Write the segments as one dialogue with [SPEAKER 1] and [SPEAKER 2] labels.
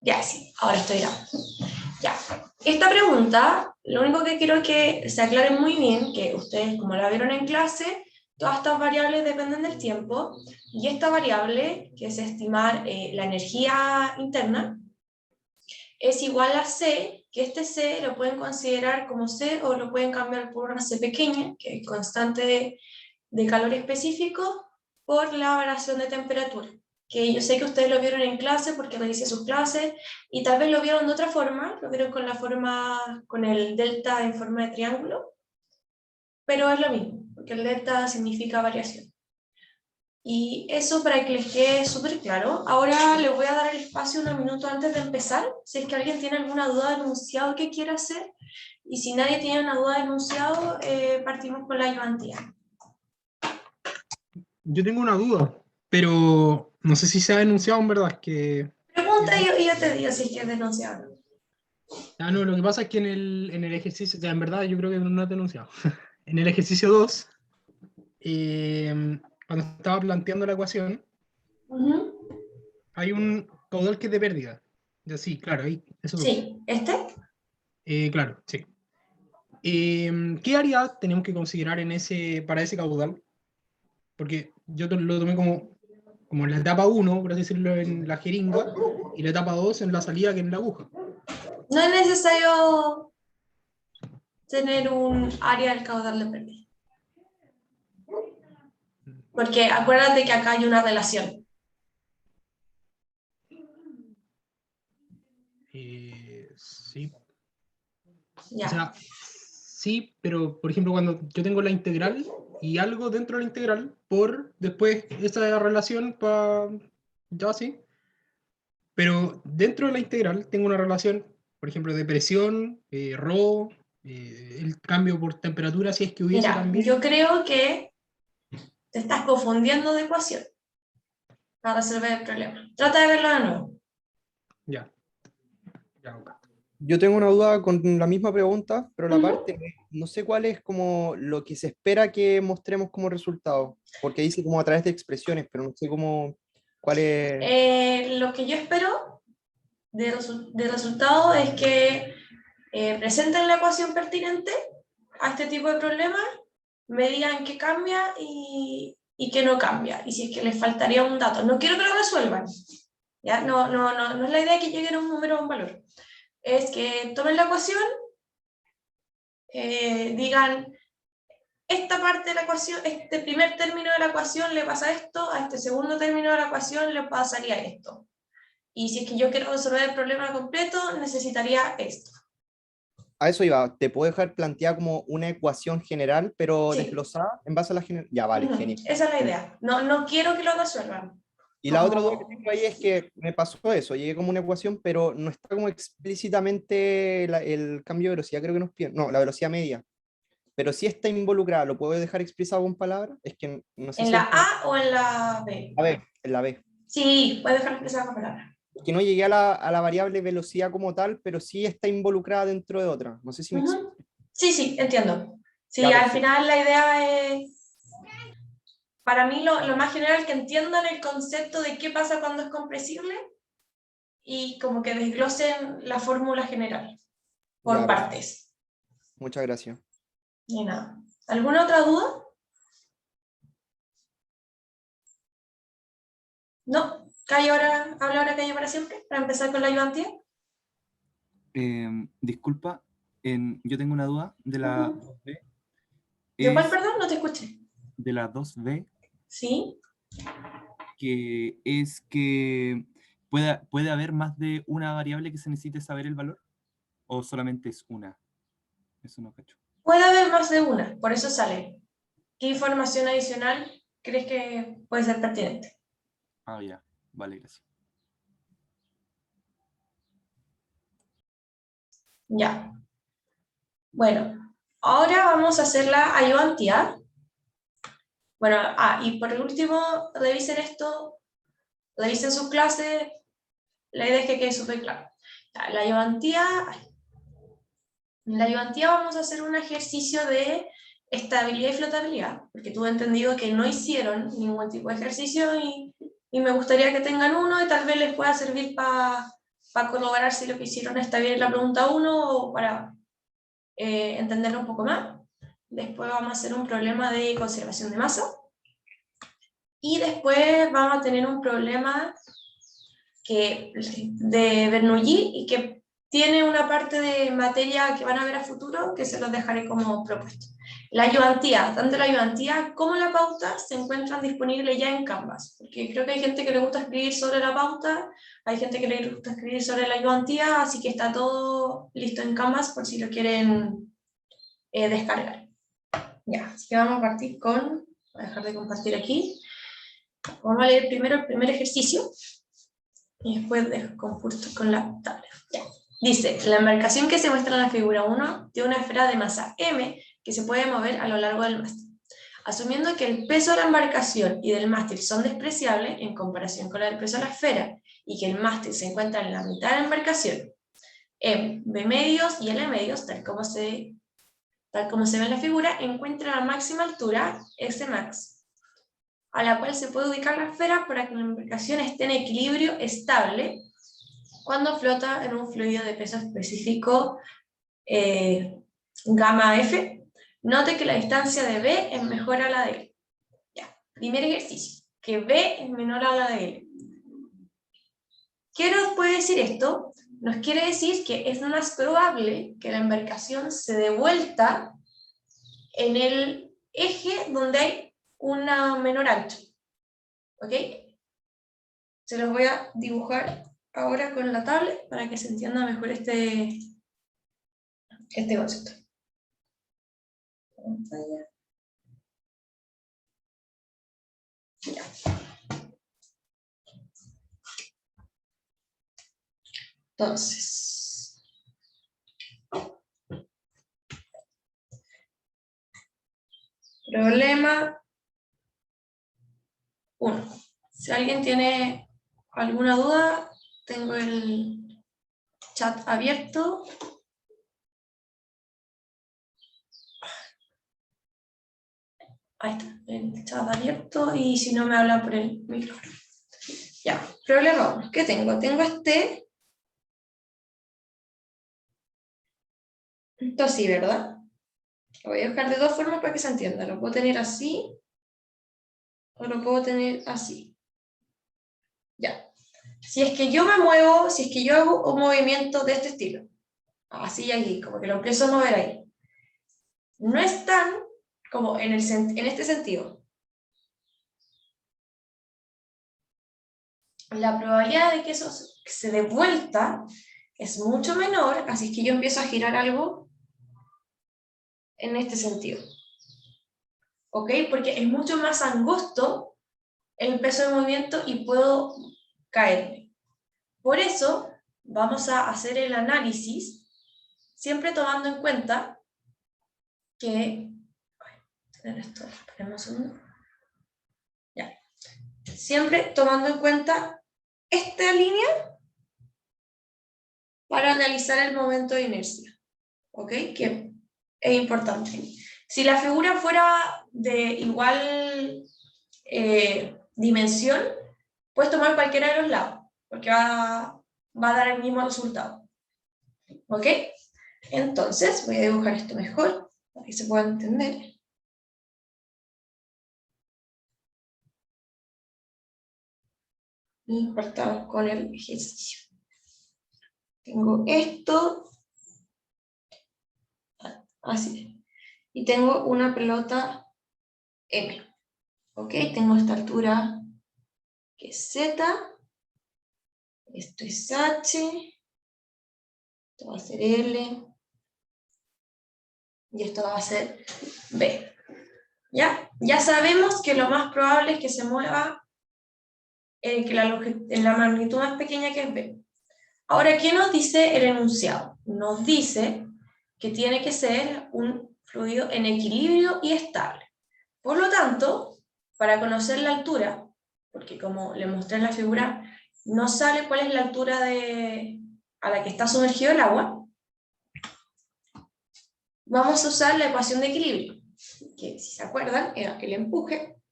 [SPEAKER 1] Ya, sí, ahora estoy grabando. Ya. Esta pregunta, lo único que quiero es que se aclare muy bien, que ustedes, como la vieron en clase, todas estas variables dependen del tiempo, y esta variable, que es estimar la energía interna, es igual a C, que este C lo pueden considerar como C o lo pueden cambiar por una C pequeña, que es constante de calor específico, por la variación de temperatura. Que yo sé que ustedes lo vieron en clase porque revisé sus clases y tal vez lo vieron de otra forma, lo vieron con la forma, con el delta en forma de triángulo, pero es lo mismo, porque el delta significa variación. Y eso para que les quede súper claro. Ahora les voy a dar el espacio unos minutos antes de empezar, si es que alguien tiene alguna duda del enunciado que quiera hacer, y si nadie tiene una duda del enunciado, partimos con la ayudantía.
[SPEAKER 2] Yo tengo una duda, pero no sé si se ha denunciado en verdad.
[SPEAKER 1] Pregunta y yo te digo si es que es denunciado.
[SPEAKER 2] No, lo que pasa es que en el ejercicio, o sea, en verdad yo creo que no es denunciado. En el ejercicio 2, cuando estaba planteando la ecuación, hay un caudal que es de pérdida. Ya, sí, claro, ahí, eso dos.
[SPEAKER 1] Sí, ¿este?
[SPEAKER 2] Claro, sí. ¿Qué área tenemos que considerar para ese caudal? Porque yo lo tomé como en la etapa uno, por así decirlo, en la jeringa, y la etapa 2 en la salida, que es en la aguja.
[SPEAKER 1] No es necesario tener un área del caudal de pérdida. Porque acuérdate que acá hay una relación.
[SPEAKER 2] Sí, o
[SPEAKER 1] Ya.
[SPEAKER 2] sea, sí, pero por ejemplo, cuando yo tengo la integral y algo dentro de la integral, por después esa relación para. Ya sí, pero dentro de la integral tengo una relación, por ejemplo, de presión, ρ, el cambio por temperatura, si es que hubiese
[SPEAKER 1] Mira,
[SPEAKER 2] también.
[SPEAKER 1] yo creo que te estás confundiendo de ecuación para resolver el problema. Trata de verlo de nuevo.
[SPEAKER 2] Ya, ya, ok.
[SPEAKER 3] Yo tengo una duda con la misma pregunta, pero la
[SPEAKER 1] Uh-huh.
[SPEAKER 3] parte, no sé cuál es como lo que se espera que mostremos como resultado, porque dice como a través de expresiones, pero no sé cómo, cuál es.
[SPEAKER 1] Lo que yo espero de resultado es que presenten la ecuación pertinente a este tipo de problemas, me digan qué cambia y qué no cambia, y si es que les faltaría un dato. No quiero que lo resuelvan, ¿ya? No es la idea que lleguen a un número o un valor. Es que tomen la ecuación, digan, esta parte de la ecuación, este primer término de la ecuación le pasa esto, a este segundo término de la ecuación le pasaría esto. Y si es que yo quiero resolver el problema completo, necesitaría esto.
[SPEAKER 3] A eso iba, te puedo dejar planteada como una ecuación general, pero
[SPEAKER 1] Sí,
[SPEAKER 3] desglosada en base a la general. Ya, vale, genial.
[SPEAKER 1] esa es la idea. No quiero que lo resuelvan.
[SPEAKER 3] Y la otra duda que
[SPEAKER 1] Como,
[SPEAKER 3] tengo ahí es que me pasó eso, llegué como una ecuación, pero no está como explícitamente el cambio de velocidad, creo que nos pide, no, la velocidad media, pero sí está involucrada, ¿lo puedo dejar expresado con palabras? Es que no sé
[SPEAKER 1] ¿en
[SPEAKER 3] si
[SPEAKER 1] la
[SPEAKER 3] es como
[SPEAKER 1] A o en la B?
[SPEAKER 3] la B, en la B.
[SPEAKER 1] Sí, puedes dejar expresar con palabras.
[SPEAKER 3] Que no llegué a la variable velocidad como tal, pero sí está involucrada dentro de otra. No sé si me explico.
[SPEAKER 1] Sí, sí, entiendo. Sí,
[SPEAKER 3] Ya,
[SPEAKER 1] al
[SPEAKER 3] perfecto.
[SPEAKER 1] final la idea es, para mí lo más general, que entiendan el concepto de qué pasa cuando es compresible y como que desglosen la fórmula general por
[SPEAKER 3] Ya, perfecto.
[SPEAKER 1] partes.
[SPEAKER 3] Muchas gracias.
[SPEAKER 1] Y nada. ¿Alguna otra duda? ¿No? ¿Calle ahora, habla ahora, calle para siempre? Para empezar con la ayudantía.
[SPEAKER 4] Disculpa, yo tengo una duda de la 2B.
[SPEAKER 1] ¿De cuál,
[SPEAKER 4] Es
[SPEAKER 1] perdón? No te escuché.
[SPEAKER 4] de la 2B,
[SPEAKER 1] ¿Sí?
[SPEAKER 4] que puede haber más de una variable que se necesite saber el valor, o solamente es una. Eso no cacho.
[SPEAKER 1] Puede haber más de una, por eso sale. ¿Qué información adicional crees que puede ser pertinente?
[SPEAKER 4] Ah, ya, vale, gracias.
[SPEAKER 1] Ya. Bueno, ahora vamos a hacer la ayudantía. Bueno, y por último, revisen esto, revisen sus clases, la idea es que quede súper claro. Ya, en la ayudantía vamos a hacer un ejercicio de estabilidad y flotabilidad, porque tuve entendido que no hicieron ningún tipo de ejercicio y me gustaría que tengan uno y tal vez les pueda servir para para corroborar si lo que hicieron está bien en la pregunta 1 o para entenderlo un poco más. Después vamos a hacer un problema de conservación de masa. Y después vamos a tener un problema de Bernoulli y que tiene una parte de materia que van a ver a futuro que se los dejaré como propuesto. La ayudantía, tanto la ayudantía como la pauta se encuentran disponibles ya en Canvas, porque creo que hay gente que le gusta escribir sobre la pauta, hay gente que le gusta escribir sobre la ayudantía, así que está todo listo en Canvas por si lo quieren descargar. Ya, así que vamos a partir con, voy a dejar de compartir aquí, vamos a leer primero el primer ejercicio, y después compuesto con la tabla. Ya. Dice, la embarcación que se muestra en la figura 1 tiene una esfera de masa m que se puede mover a lo largo del mástil. Asumiendo que el peso de la embarcación y del mástil son despreciables en comparación con el peso de la esfera y que el mástil se encuentra en la mitad de la embarcación, m, b medios y l medios, tal como se ve en la figura, encuentra la máxima altura, S max, a la cual se puede ubicar la esfera para que la embarcación esté en equilibrio estable cuando flota en un fluido de peso específico gamma F. Note que la distancia de B es menor a la de L. Ya. Primer ejercicio, que B es menor a la de L. ¿Qué nos puede decir esto? Nos quiere decir que es más probable que la embarcación se dé vuelta en el eje donde hay una menor ancho. ¿Ok? Se los voy a dibujar ahora con la tablet para que se entienda mejor este concepto. Ya. Entonces, problema 1. Si alguien tiene alguna duda, tengo el chat abierto. Ahí está, el chat abierto, y si no me habla por el micrófono. Ya, problema 1. ¿Qué tengo? Tengo esto así, ¿verdad? Lo voy a dejar de dos formas para que se entienda. Lo puedo tener así, o lo puedo tener así. Ya. Si es que yo me muevo, si es que yo hago un movimiento de este estilo, así y aquí, como que lo empiezo a mover ahí, no es tan como en este sentido. La probabilidad de que eso se dé vuelta es mucho menor, así que yo empiezo a girar algo en este sentido. ¿Ok? Porque es mucho más angosto el peso de movimiento y puedo caerme. Por eso vamos a hacer el análisis siempre tomando en cuenta que... Esto, esperemos un segundo. Ya. Siempre tomando en cuenta esta línea para analizar el momento de inercia. ¿Ok? Que es importante. Si la figura fuera de igual dimensión, puedes tomar cualquiera de los lados, porque va a dar el mismo resultado. ¿Ok? Entonces, voy a dibujar esto mejor, para que se pueda entender. Y partamos con el ejercicio. Tengo esto, así, y tengo una pelota M. ¿Ok? Tengo esta altura que es Z, esto es H, esto va a ser L, y esto va a ser B. ¿Ya? Ya sabemos que lo más probable es que se mueva en la magnitud más pequeña que es B. Ahora, ¿qué nos dice el enunciado? Nos dice que tiene que ser un fluido en equilibrio y estable. Por lo tanto, para conocer la altura, porque como le mostré en la figura, no sale cuál es la altura a la que está sumergido el agua, vamos a usar la ecuación de equilibrio, que si se acuerdan, era que el empuje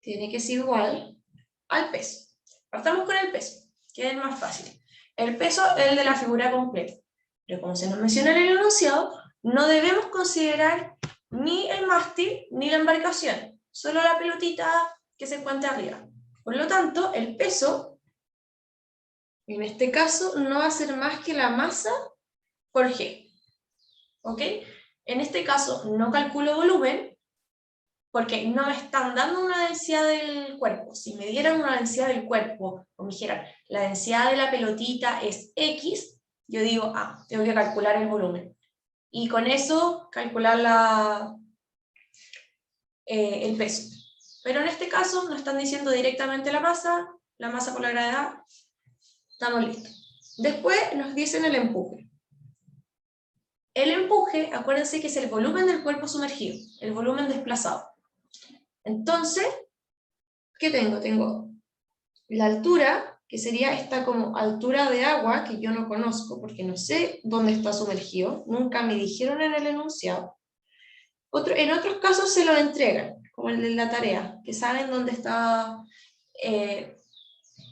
[SPEAKER 1] tiene que ser igual al peso. Partamos con el peso, que es más fácil. El peso es el de la figura completa. Pero como se nos menciona en el enunciado, no debemos considerar ni el mástil ni la embarcación, solo la pelotita que se encuentra arriba. Por lo tanto, el peso, en este caso, no va a ser más que la masa por G. ¿Ok? En este caso, no calculo volumen, porque no me están dando una densidad del cuerpo. Si me dieran una densidad del cuerpo, o me dijeran, la densidad de la pelotita es X, yo digo, tengo que calcular el volumen. Y con eso calcular el peso. Pero en este caso nos están diciendo directamente la masa por la gravedad, estamos listos. Después nos dicen el empuje. El empuje, acuérdense que es el volumen del cuerpo sumergido, el volumen desplazado. Entonces, ¿qué tengo? Tengo la altura, que sería esta como altura de agua, que yo no conozco porque no sé dónde está sumergido, nunca me dijeron en el enunciado. En otros casos se lo entregan, como el de la tarea, que saben dónde está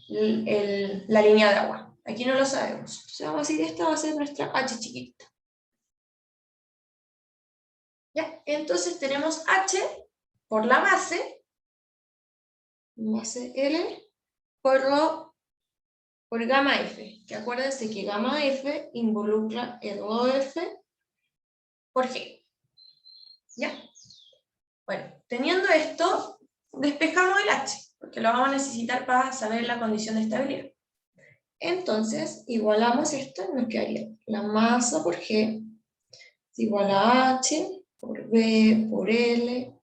[SPEAKER 1] la línea de agua. Aquí no lo sabemos. Entonces vamos a decir, esta va a ser nuestra H chiquitita. ¿Ya? Entonces tenemos H por la base L, por gamma F, que acuérdense que gamma F involucra el rho F por G. ¿Ya? Bueno, teniendo esto, despejamos el H, porque lo vamos a necesitar para saber la condición de estabilidad. Entonces, igualamos esto y nos quedaría la masa por G es igual a H por B por L,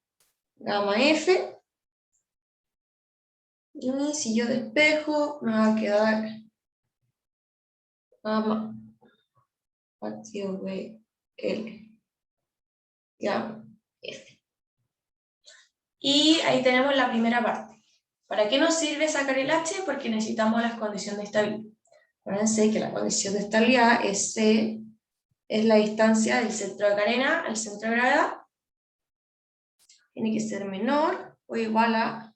[SPEAKER 1] gamma F. Y si yo despejo, me va a quedar gamma partido B, L, gamma F. Y ahí tenemos la primera parte. ¿Para qué nos sirve sacar el H? Porque necesitamos las condiciones de estabilidad. Acuérdense que la condición de estabilidad es C, es la distancia del centro de carena al centro de gravedad. Tiene que ser menor o igual a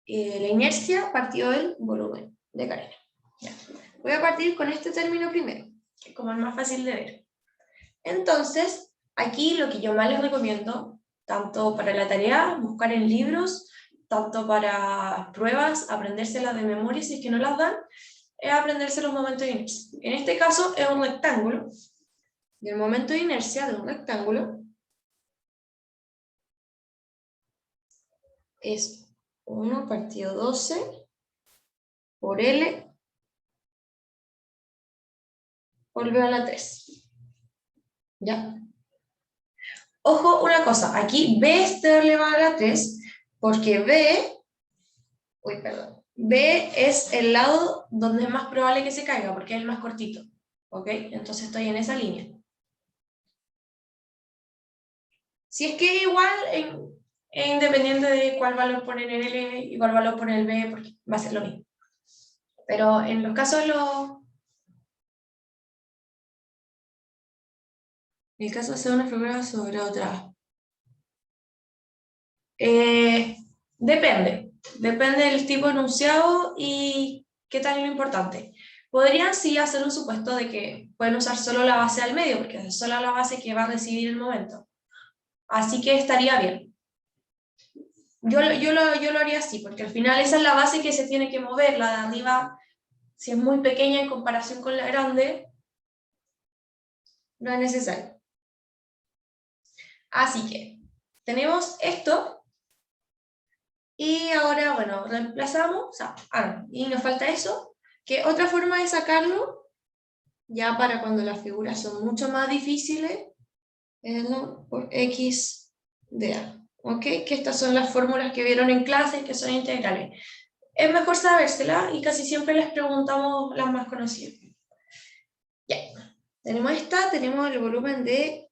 [SPEAKER 1] la inercia partido del volumen de carena. Ya. Voy a partir con este término primero, que es como el más fácil de ver. Entonces, aquí lo que yo más les recomiendo, tanto para la tarea, buscar en libros, tanto para pruebas, aprendérselas de memoria si es que no las dan, es aprenderse los momentos de inercia. En este caso es un rectángulo, y el momento de inercia de un rectángulo es 1 partido 12 por L por B a la 3. ¿Ya? Ojo, una cosa, aquí B está elevado a la 3, porque B es el lado donde es más probable que se caiga, porque es el más cortito, ¿ok? Entonces estoy en esa línea. Si es que igual, independiente de cuál valor poner en L y cuál valor poner en B, porque va a ser lo mismo. Pero en los casos el caso de hacer una figura sobre otra. Depende del tipo de enunciado y qué tal lo importante. Podrían sí hacer un supuesto de que pueden usar solo la base al medio, porque es solo la base que va a recibir el momento. Así que estaría bien. Yo lo haría así, porque al final esa es la base que se tiene que mover, la de arriba, si es muy pequeña en comparación con la grande, no es necesario. Así que tenemos esto, y ahora, bueno, reemplazamos, y nos falta eso, que otra forma de sacarlo, ya para cuando las figuras son mucho más difíciles, es por x de a, ¿ok? Que estas son las fórmulas que vieron en clase, que son integrales. Es mejor sabérselas, y casi siempre les preguntamos las más conocidas. Ya, tenemos tenemos el volumen de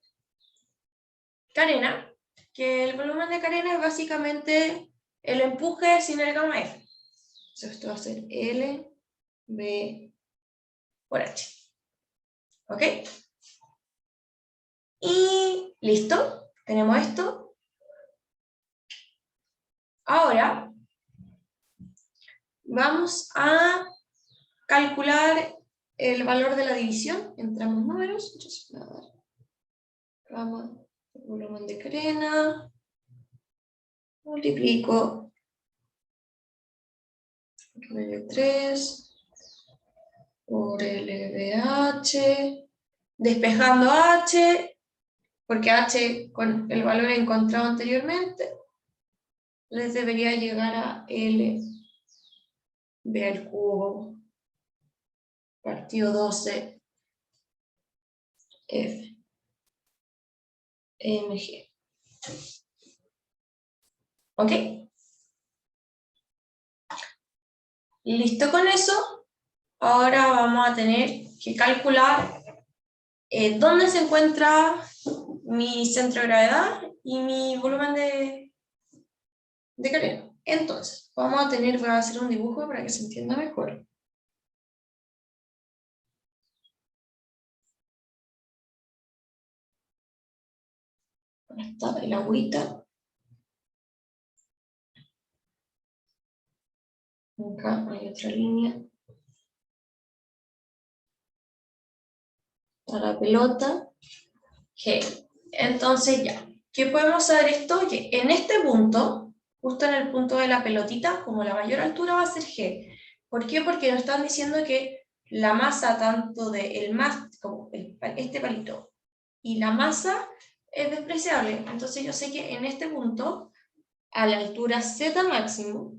[SPEAKER 1] carena, que el volumen de carena es básicamente el empuje sin el gamma F. Entonces esto va a ser L, B por H. ¿Ok? Y listo, tenemos esto. Ahora vamos a calcular el valor de la división entre ambos números. Entonces, voy a dar gamma, volumen de carena, multiplico V3 por LBH, despejando H, porque H con el valor encontrado anteriormente les debería llegar a L B al cubo partido 12 F mg. ¿Ok? Listo con eso. Ahora vamos a tener que calcular dónde se encuentra mi centro de gravedad y mi volumen de carena. Entonces, voy a hacer un dibujo para que se entienda mejor. Acá está el agüita. Acá hay otra línea. Está la pelota. G. Entonces ya, ¿qué podemos saber esto? Que en este punto, justo en el punto de la pelotita, como la mayor altura va a ser G. ¿Por qué? Porque nos están diciendo que la masa tanto del más, como este palito, y la masa es despreciable. Entonces yo sé que en este punto, a la altura Z máximo,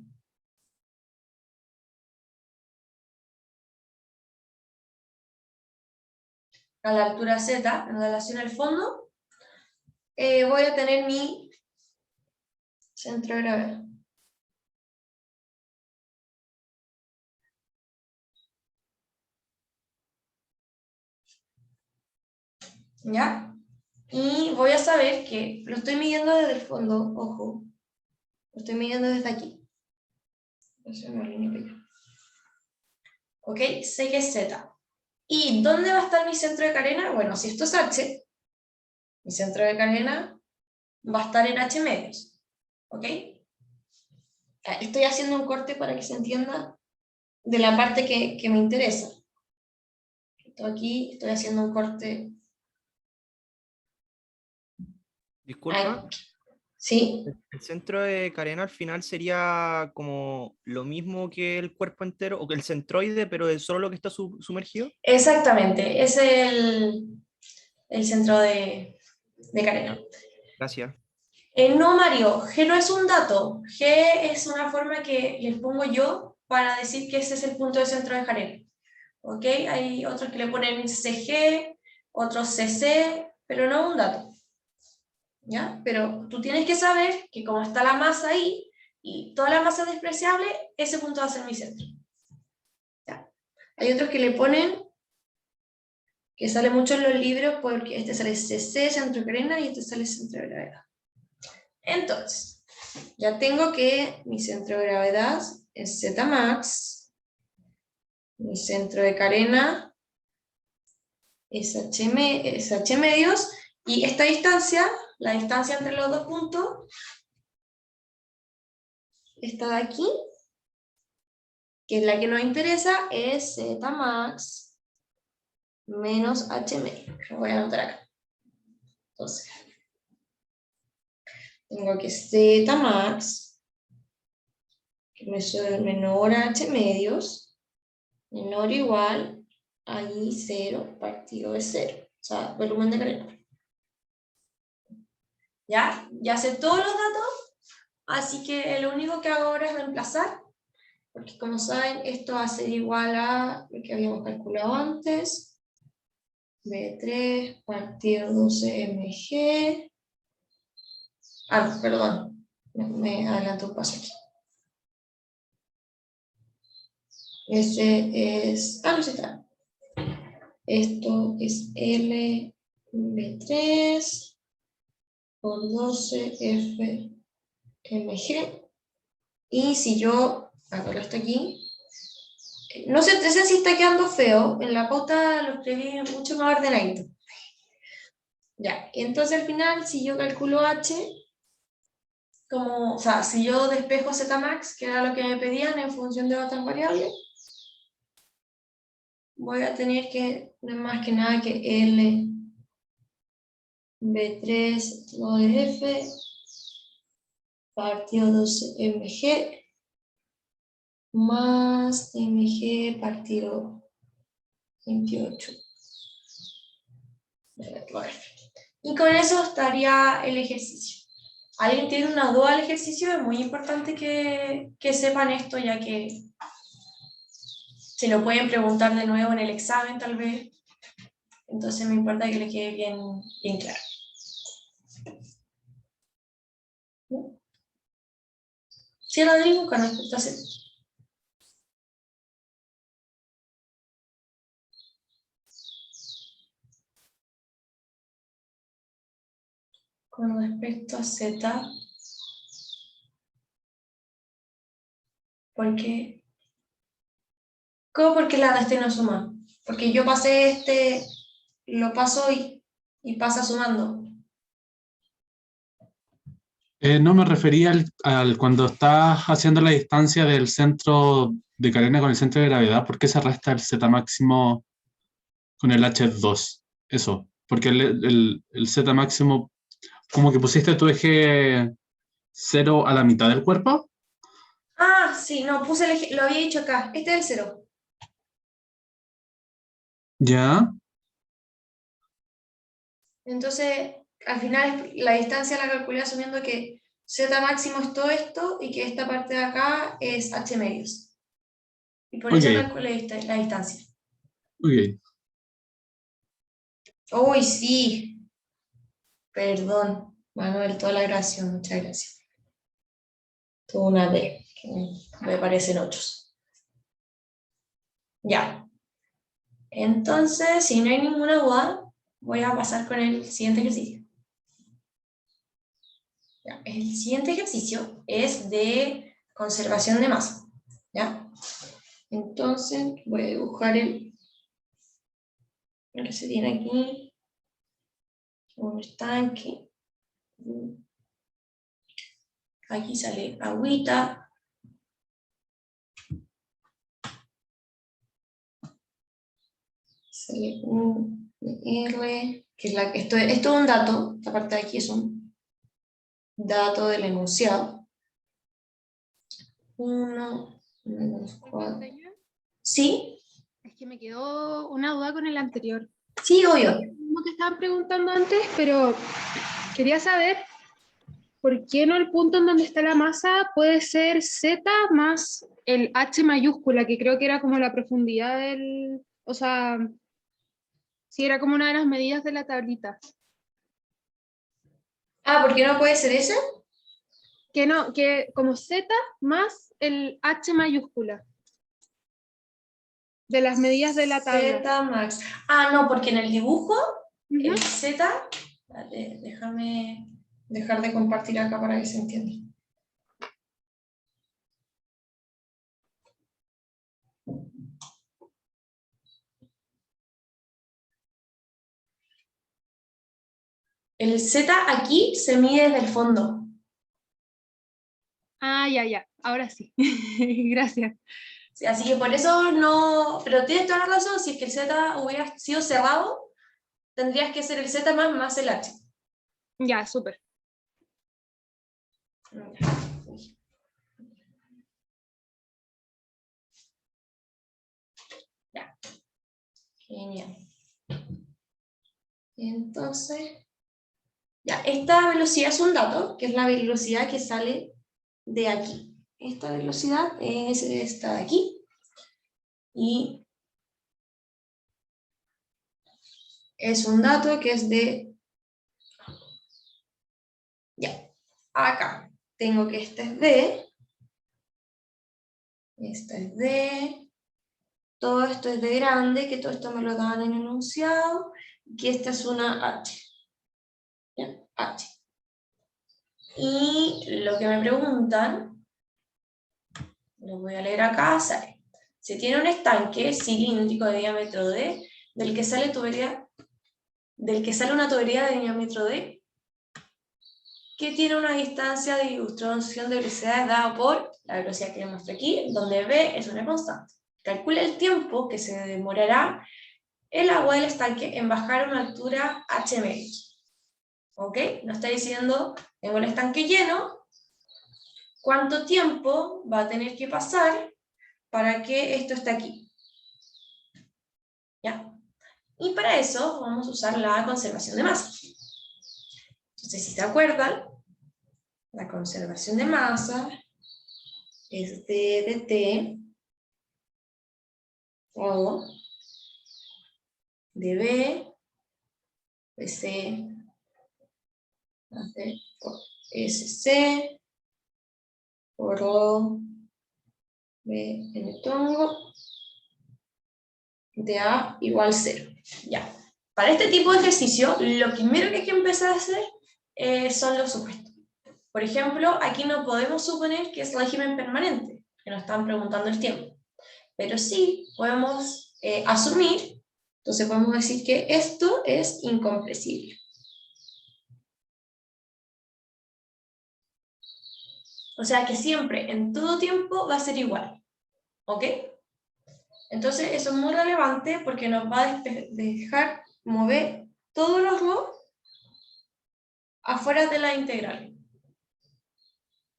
[SPEAKER 1] a la altura Z, en relación al fondo, voy a tener mi centro de gravedad. ¿Ya? Y voy a saber que lo estoy midiendo desde el fondo, ojo, lo estoy midiendo desde aquí. Ok, sé que es Z. ¿Y dónde va a estar mi centro de carena? Bueno, si esto es H, mi centro de carena va a estar en H medios. ¿Ok? Estoy haciendo un corte para que se entienda de la parte que me interesa. Aquí estoy haciendo un corte.
[SPEAKER 3] Disculpa.
[SPEAKER 1] ¿Sí?
[SPEAKER 3] El centro de carena al final sería como lo mismo que el cuerpo entero, o que el centroide, pero es solo lo que está sumergido.
[SPEAKER 1] Exactamente, es el centro de carena.
[SPEAKER 3] Gracias.
[SPEAKER 1] No, Mario, G no es un dato. G es una forma que les pongo yo para decir que ese es el punto de centro de carena. ¿Ok? Hay otros que le ponen CG, otros CC, pero no es un dato. ¿Ya? Pero tú tienes que saber que como está la masa ahí, y toda la masa es despreciable, ese punto va a ser mi centro. ¿Ya? Hay otros que le ponen, que sale mucho en los libros, porque este sale CC, centro de carena, y este sale centro de gravedad. Entonces, ya tengo que mi centro de gravedad es Z max, mi centro de carena es H medios, y esta distancia, la distancia entre los dos puntos, esta de aquí, que es la que nos interesa, es Z max menos H medio. Lo voy a anotar acá. Entonces, tengo que Z max, que es menor a H medios, menor o igual a I0 partido de 0. O sea, volumen de carena. Ya sé todos los datos, así que lo único que hago ahora es reemplazar, porque como saben, esto va a ser igual a lo que habíamos calculado antes, B3 partido 12 mg. Perdón, me adelanto un paso aquí. Ese es, no sé, está. Esto es L B3 por 12 F mg. Y si yo hago esto aquí, no sé si está quedando feo, en la pauta lo escribí mucho más ordenadito. Ya, entonces al final, si yo calculo H, como, o sea, si yo despejo Zmax, que era lo que me pedían en función de otras variables, voy a tener que, no es más que nada que L B3 lo de F partido 2mg más mg partido 28. Y con eso estaría el ejercicio. ¿Alguien tiene una duda del ejercicio? Es muy importante que sepan esto, ya que se lo pueden preguntar de nuevo en el examen, tal vez. Entonces me importa que le quede bien, bien claro. Sí, Rodrigo, con respecto a ese. Con respecto a Z, ¿por qué? ¿Cómo porque la de este no suma? Porque yo pasé este, lo paso y pasa sumando.
[SPEAKER 5] No me refería al cuando estás haciendo la distancia del centro de carena con el centro de gravedad, ¿por qué se resta el Z máximo con el H2? Eso, porque el Z máximo, como que pusiste tu eje 0 a la mitad del cuerpo.
[SPEAKER 1] Ah, sí, no, puse el eje, lo había dicho acá. Este es el 0.
[SPEAKER 5] Ya,
[SPEAKER 1] Entonces, al final la distancia la calculé asumiendo que Z máximo es todo esto y que esta parte de acá es H medios. Y por eso
[SPEAKER 5] ok,
[SPEAKER 1] calculé la distancia.
[SPEAKER 5] ok.
[SPEAKER 1] Uy, sí. Perdón, Manuel, toda la grabación, muchas gracias. Tuve una D, que me parecen 8. Ya. Entonces, si no hay ninguna duda, voy a pasar con el siguiente ejercicio. Ya, el siguiente ejercicio es de conservación de masa. ¿Ya? Entonces, voy a dibujar el que se tiene aquí. Un estanque. Aquí sale agüita. Sale un R, que es esto es un dato, esta parte de aquí es un dato del enunciado. 1, menos 4. ¿Sí?
[SPEAKER 6] Es que me quedó una duda con el anterior.
[SPEAKER 1] Sí, obvio.
[SPEAKER 6] Como te estaban preguntando antes, pero quería saber por qué no el punto en donde está la masa puede ser Z más el H mayúscula, que creo que era como la profundidad del... O sea, sí, era como una de las medidas de la tablita.
[SPEAKER 1] Ah, ¿por qué no puede ser ese?
[SPEAKER 6] Que no, que como Z más el H mayúscula. De las medidas de la tabla.
[SPEAKER 1] Z max. Ah, no, porque en el dibujo,
[SPEAKER 6] Ujú.
[SPEAKER 1] el Z, déjame dejar de compartir acá para que se entienda. El Z aquí se mide desde el fondo.
[SPEAKER 6] Ah, ya, ahora sí. Gracias.
[SPEAKER 1] Sí, así que por eso no, pero tienes toda la razón, si es que el Z hubiera sido cerrado, tendrías que ser el Z más el H.
[SPEAKER 6] Ya, súper.
[SPEAKER 1] Ya. Genial. Entonces, ya, esta velocidad es un dato, que es la velocidad que sale de aquí. Esta velocidad es esta de aquí. Y es un dato que es de... Ya, acá tengo que este es D. Esta es D. Todo esto es de grande, que todo esto me lo dan en el enunciado. Y esta es una H. ¿Ya? H. Y lo que me preguntan, lo voy a leer acá, sale. Se tiene un estanque cilíndrico de diámetro D, del que sale una tubería de diámetro D, que tiene una distancia de distribución de velocidades dada por la velocidad que muestra aquí, donde v es una constante. Calcula el tiempo que se demorará el agua del estanque en bajar a una altura h medio. ¿Ok? Nos está diciendo, tengo el estanque lleno, ¿cuánto tiempo va a tener que pasar para que esto esté aquí? ¿Ya? Y para eso vamos a usar la conservación de masa. Entonces, si se acuerdan, la conservación de masa es d de t o dB de c más d por sc por rho b en tongo de a igual 0. Ya. Para este tipo de ejercicio, lo primero que hay que empezar a hacer son los supuestos. Por ejemplo, aquí no podemos suponer que es régimen permanente, que nos están preguntando el tiempo. Pero sí podemos asumir, entonces podemos decir que esto es incompresible. O sea que siempre, en todo tiempo, va a ser igual. ¿Ok? Entonces eso es muy relevante porque nos va a dejar mover todos los ρ afuera de la integral.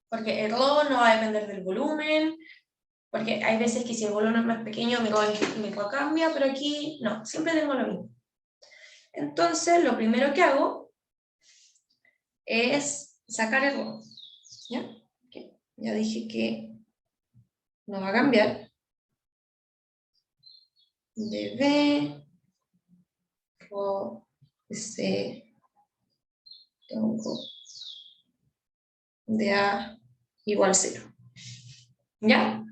[SPEAKER 1] Porque el ρ no va a depender del volumen, porque hay veces que si el volumen es más pequeño mi ρ cambia, pero aquí no, siempre tengo lo mismo. Entonces lo primero que hago es sacar el ρ. ¿Ya? Okay. Ya dije que no va a cambiar. dB o C de A igual 0. ¿Ya?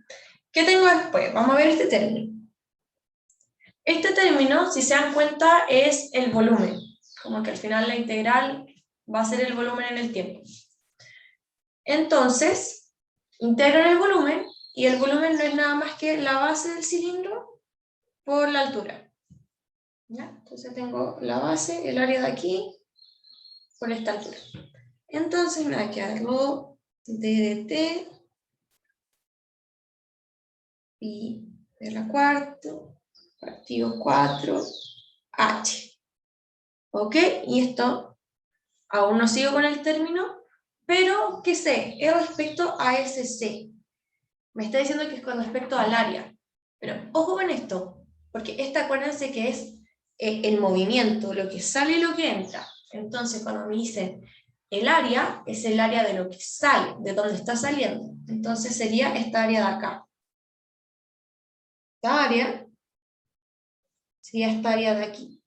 [SPEAKER 1] ¿Qué tengo después? Vamos a ver este término. Este término, si se dan cuenta, es el volumen. Como que al final la integral va a ser el volumen en el tiempo. Entonces, integro en el volumen, y el volumen no es nada más que la base del cilindro por la altura. ¿Ya? Entonces tengo la base, el área de aquí, por esta altura. Entonces me va a quedar rho d de t pi de la cuarto partido 4h. ¿Ok? Y esto, aún no sigo con el término, pero ¿qué sé? Es respecto a ese c. Me está diciendo que es con respecto al área. Pero ojo con esto, porque acuérdense que es el movimiento, lo que sale y lo que entra. Entonces cuando me dicen el área, es el área de lo que sale, de donde está saliendo. Entonces sería esta área de acá. Esta área sería esta área de aquí.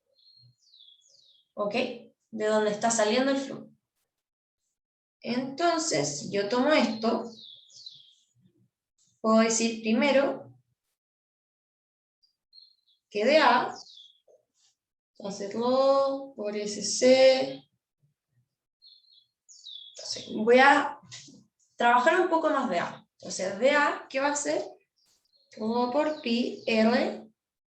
[SPEAKER 1] ¿Ok? De donde está saliendo el flujo. Entonces, si yo tomo esto, puedo decir primero que de A, entonces rho por SC. Entonces, voy a trabajar un poco más de A. Entonces, de A, ¿qué va a ser? Rho por pi R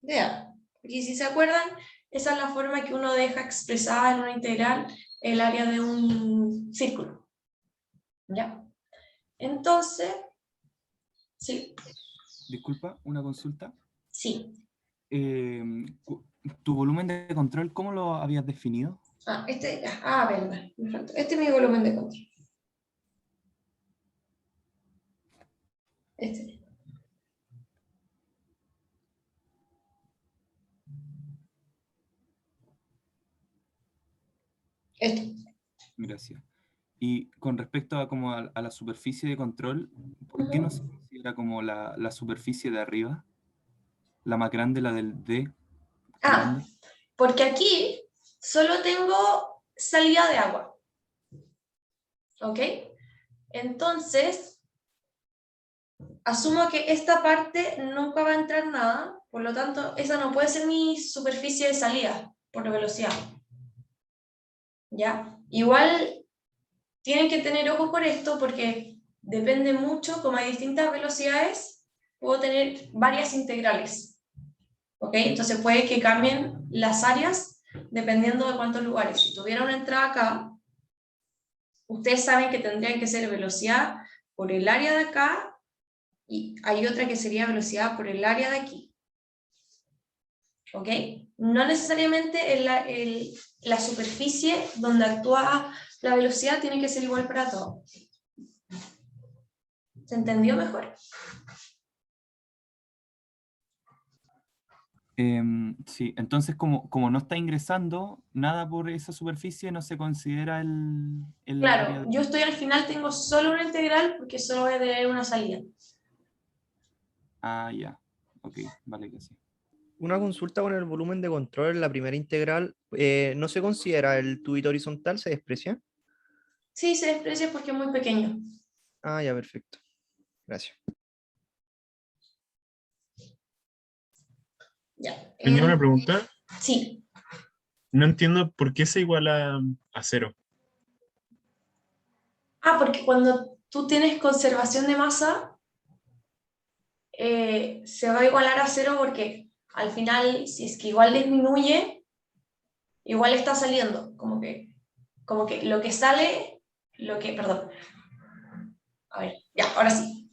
[SPEAKER 1] de A. Y si se acuerdan, esa es la forma que uno deja expresada en una integral el área de un círculo. ¿Ya? Entonces, sí.
[SPEAKER 4] Disculpa, una consulta.
[SPEAKER 1] Sí.
[SPEAKER 4] ¿Tu volumen de control, cómo lo habías definido?
[SPEAKER 1] Verdad, me faltó. Este es mi volumen de control. Este.
[SPEAKER 4] Gracias. Y con respecto a, como a la superficie de control, ¿por qué no se considera como la superficie de arriba? La más grande, la del D. Grande.
[SPEAKER 1] Porque aquí solo tengo salida de agua. ¿Ok? Entonces, asumo que esta parte nunca va a entrar nada, por lo tanto, esa no puede ser mi superficie de salida por la velocidad. ¿Ya? Igual tienen que tener ojo por esto porque depende mucho, como hay distintas velocidades, puedo tener varias integrales. ¿Ok? Entonces puede que cambien las áreas dependiendo de cuántos lugares. Si tuviera una entrada acá, ustedes saben que tendrían que ser velocidad por el área de acá, y hay otra que sería velocidad por el área de aquí. ¿Ok? No necesariamente la superficie donde actúa la velocidad tiene que ser igual para todos. ¿Se entendió mejor?
[SPEAKER 4] Sí, entonces como no está ingresando nada por esa superficie, no se considera el área
[SPEAKER 1] Claro,
[SPEAKER 4] de...
[SPEAKER 1] yo estoy al final, tengo solo una integral porque solo voy a tener una salida.
[SPEAKER 4] Ah, ya. Ok, vale que sí.
[SPEAKER 3] Una consulta con el volumen de control en la primera integral, ¿no se considera el tubito horizontal? ¿Se desprecia?
[SPEAKER 1] Sí, se desprecia porque es muy pequeño.
[SPEAKER 3] Ah, ya, perfecto. Gracias.
[SPEAKER 1] Ya.
[SPEAKER 7] Tenía una pregunta.
[SPEAKER 1] Sí.
[SPEAKER 7] No entiendo por qué se iguala a 0.
[SPEAKER 1] Porque cuando tú tienes conservación de masa, se va a igualar a 0 porque al final, si es que igual disminuye, igual está saliendo. Como que lo que sale, perdón. A ver, ya, ahora sí.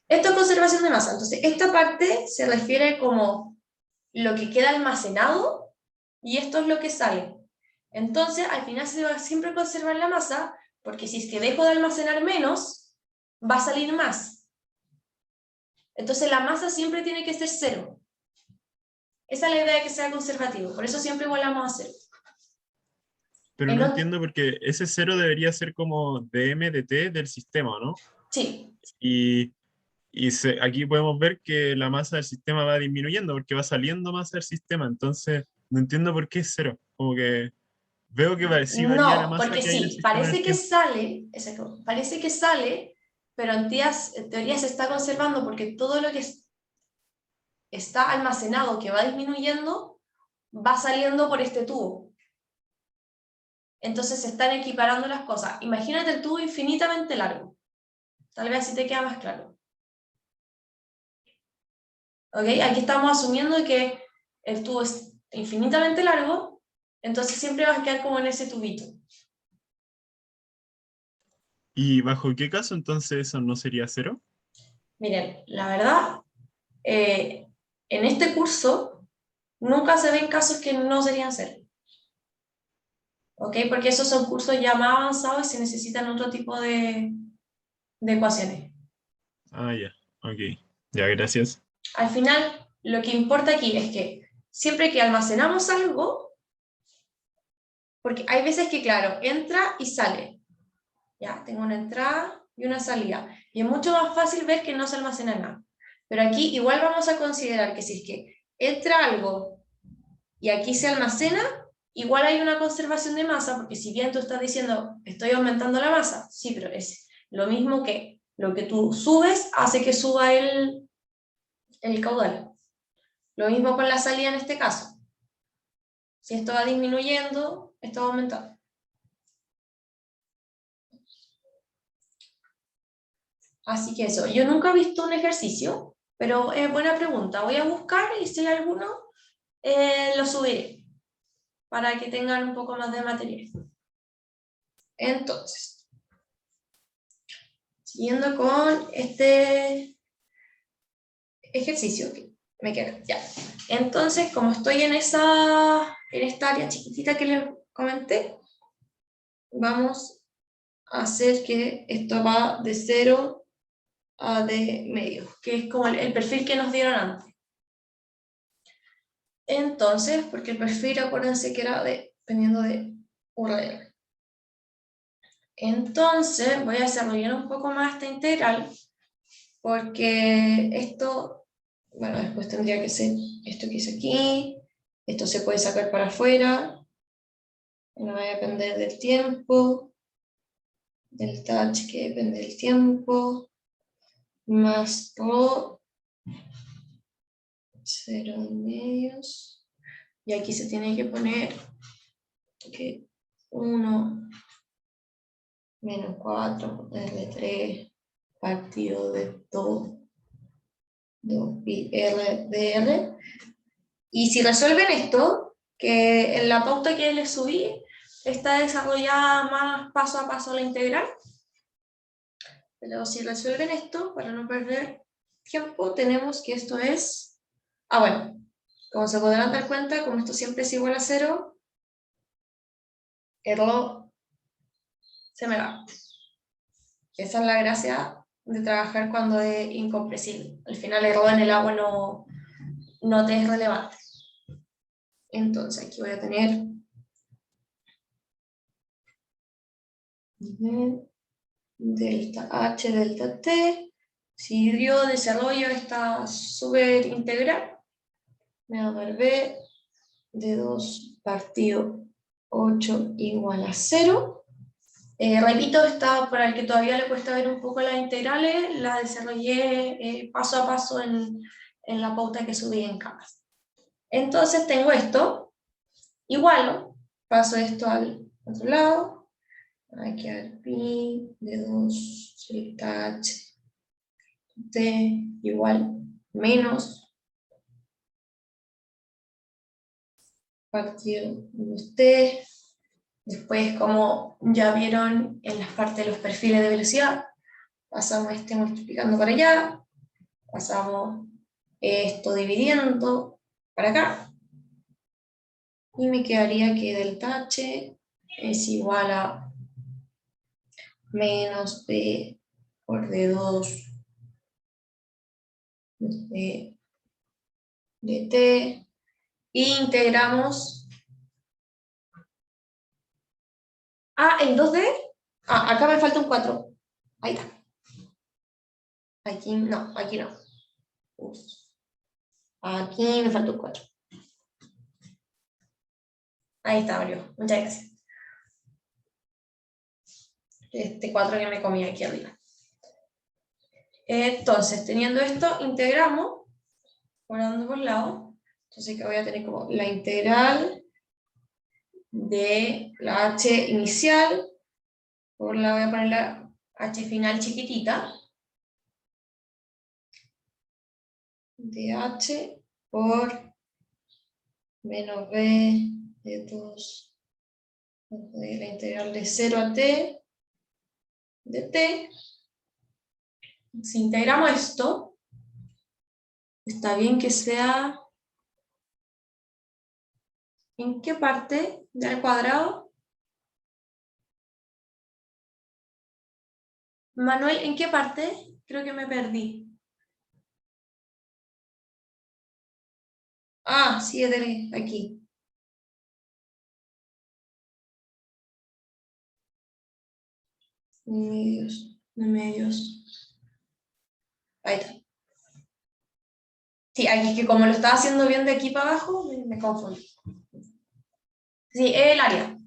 [SPEAKER 1] Esto es conservación de masa. Entonces, esta parte se refiere como lo que queda almacenado y esto es lo que sale. Entonces, al final se va a siempre conservar la masa, porque si es que dejo de almacenar menos, va a salir más. Entonces, la masa siempre tiene que ser 0. Esa es la idea de que sea conservativo. Por eso siempre igualamos a 0.
[SPEAKER 7] Pero no entiendo porque ese 0 debería ser como dm dt del sistema, ¿no?
[SPEAKER 1] Sí.
[SPEAKER 7] Y aquí podemos ver que la masa del sistema va disminuyendo porque va saliendo masa del sistema. Entonces, no entiendo por qué es 0. Como que veo que sí varía la
[SPEAKER 1] No,
[SPEAKER 7] masa
[SPEAKER 1] porque
[SPEAKER 7] que hay en el
[SPEAKER 1] sí,
[SPEAKER 7] sistema en el
[SPEAKER 1] parece que
[SPEAKER 7] tiempo.
[SPEAKER 1] sale, exacto, parece que sale, pero en teoría se está conservando porque todo lo que está almacenado, que va disminuyendo, va saliendo por este tubo. Entonces se están equiparando las cosas. Imagínate el tubo infinitamente largo. Tal vez así te queda más claro. ¿Ok? Aquí estamos asumiendo que el tubo es infinitamente largo, entonces siempre vas a quedar como en ese tubito.
[SPEAKER 7] ¿Y bajo qué caso entonces eso no sería 0?
[SPEAKER 1] Miren, la verdad, en este curso nunca se ven casos que no serían 0. ¿Ok? Porque esos son cursos ya más avanzados y se necesitan otro tipo de ecuaciones.
[SPEAKER 7] Ah, ya. Ok. Ya, gracias.
[SPEAKER 1] Al final, lo que importa aquí es que siempre que almacenamos algo, porque hay veces que, claro, entra y sale. Ya, tengo una entrada y una salida. Y es mucho más fácil ver que no se almacena nada. Pero aquí igual vamos a considerar que si es que entra algo y aquí se almacena, igual hay una conservación de masa, porque si bien tú estás diciendo, estoy aumentando la masa, sí, pero es lo mismo que lo que tú subes hace que suba el caudal. Lo mismo con la salida en este caso. Si esto va disminuyendo, esto va aumentando. Así que eso, yo nunca he visto un ejercicio, pero es buena pregunta. Voy a buscar y si hay alguno, lo subiré para que tengan un poco más de material. Entonces, siguiendo con este ejercicio que me queda, ya. Entonces, como estoy en esta área chiquitita que les comenté, vamos a hacer que esto va de 0 a d medio, que es como el perfil que nos dieron antes. Entonces, porque el perfil, acuérdense que era dependiendo de URL. Entonces, voy a desarrollar un poco más esta integral, porque esto, bueno, después tendría que ser esto que hice aquí, esto se puede sacar para afuera, no va a depender del tiempo, del touch que depende del tiempo, más rho, 0 medios, y aquí se tiene que poner que 1 menos 4 R3 partido de 2 pi R de R. Y si resuelven esto, que en la pauta que les subí, está desarrollada más paso a paso la integral. Pero si resuelven esto, para no perder tiempo, tenemos que esto es... Ah, bueno, como se podrán dar cuenta, como esto siempre es igual a 0, el rho se me va. Esa es la gracia de trabajar cuando es incompresible. Al final el rho en el agua no te es relevante. Entonces aquí voy a tener delta H, delta T. Si dio desarrollo esta superintegral, me va a dar B de 2 partido 8 igual a 0. Repito, esta para el que todavía le cuesta ver un poco las integrales, la desarrollé paso a paso en la pauta que subí en Canvas. Entonces tengo esto, igualo, paso esto al otro lado, hay que dar pi de 2 delta H T igual menos partido de T. Después, como ya vieron en las partes de los perfiles de velocidad, pasamos este multiplicando para allá, pasamos esto dividiendo para acá, y me quedaría que delta H es igual a menos B por D2 de T, e integramos el 2D, acá me falta un 4, ahí está. Aquí no, aquí no. Ups. Aquí me falta un 4. Ahí está, Mario. Muchas gracias. Este 4 que me comí aquí arriba. Entonces, teniendo esto, integramos, volando por lado. Entonces, que voy a tener como la integral de la h inicial, por la voy a poner la h final chiquitita, de h por menos b de 2 de la integral de 0 a t de t. Si integramos esto, está bien que sea... ¿En qué parte del cuadrado? Manuel, ¿en qué parte? Creo que me perdí. Sí, es de aquí. Medios. Ahí está. Sí, aquí que como lo estaba haciendo bien de aquí para abajo, me confundí. Sí, es el área.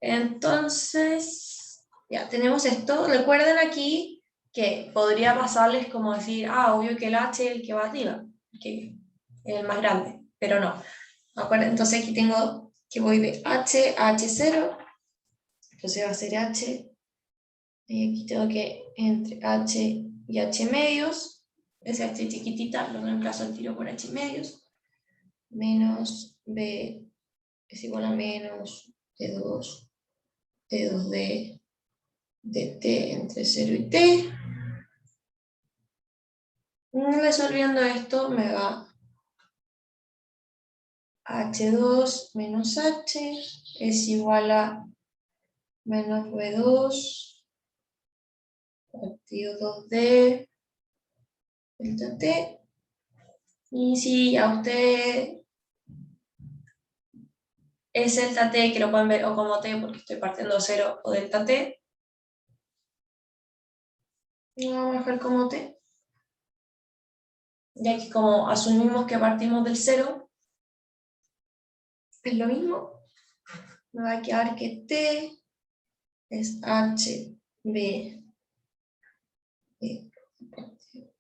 [SPEAKER 1] Entonces, ya tenemos esto. Recuerden aquí que podría pasarles como decir, obvio que el H es el que va arriba, que es el más grande, pero no. Entonces aquí tengo que voy de H a H0, entonces va a ser H, y aquí tengo que entre H y H medios, ese H chiquitita lo reemplazo al tiro por H medios, menos B es igual a menos D2, D2D, dt entre 0 y t. Resolviendo esto me da h2 menos h es igual a menos b2 partido 2d delta t. Y si a usted es delta t, que lo pueden ver o como t porque estoy partiendo 0 o delta t, lo vamos a dejar como t. Y aquí como asumimos que partimos del 0, es lo mismo. Me va a quedar que t es h b de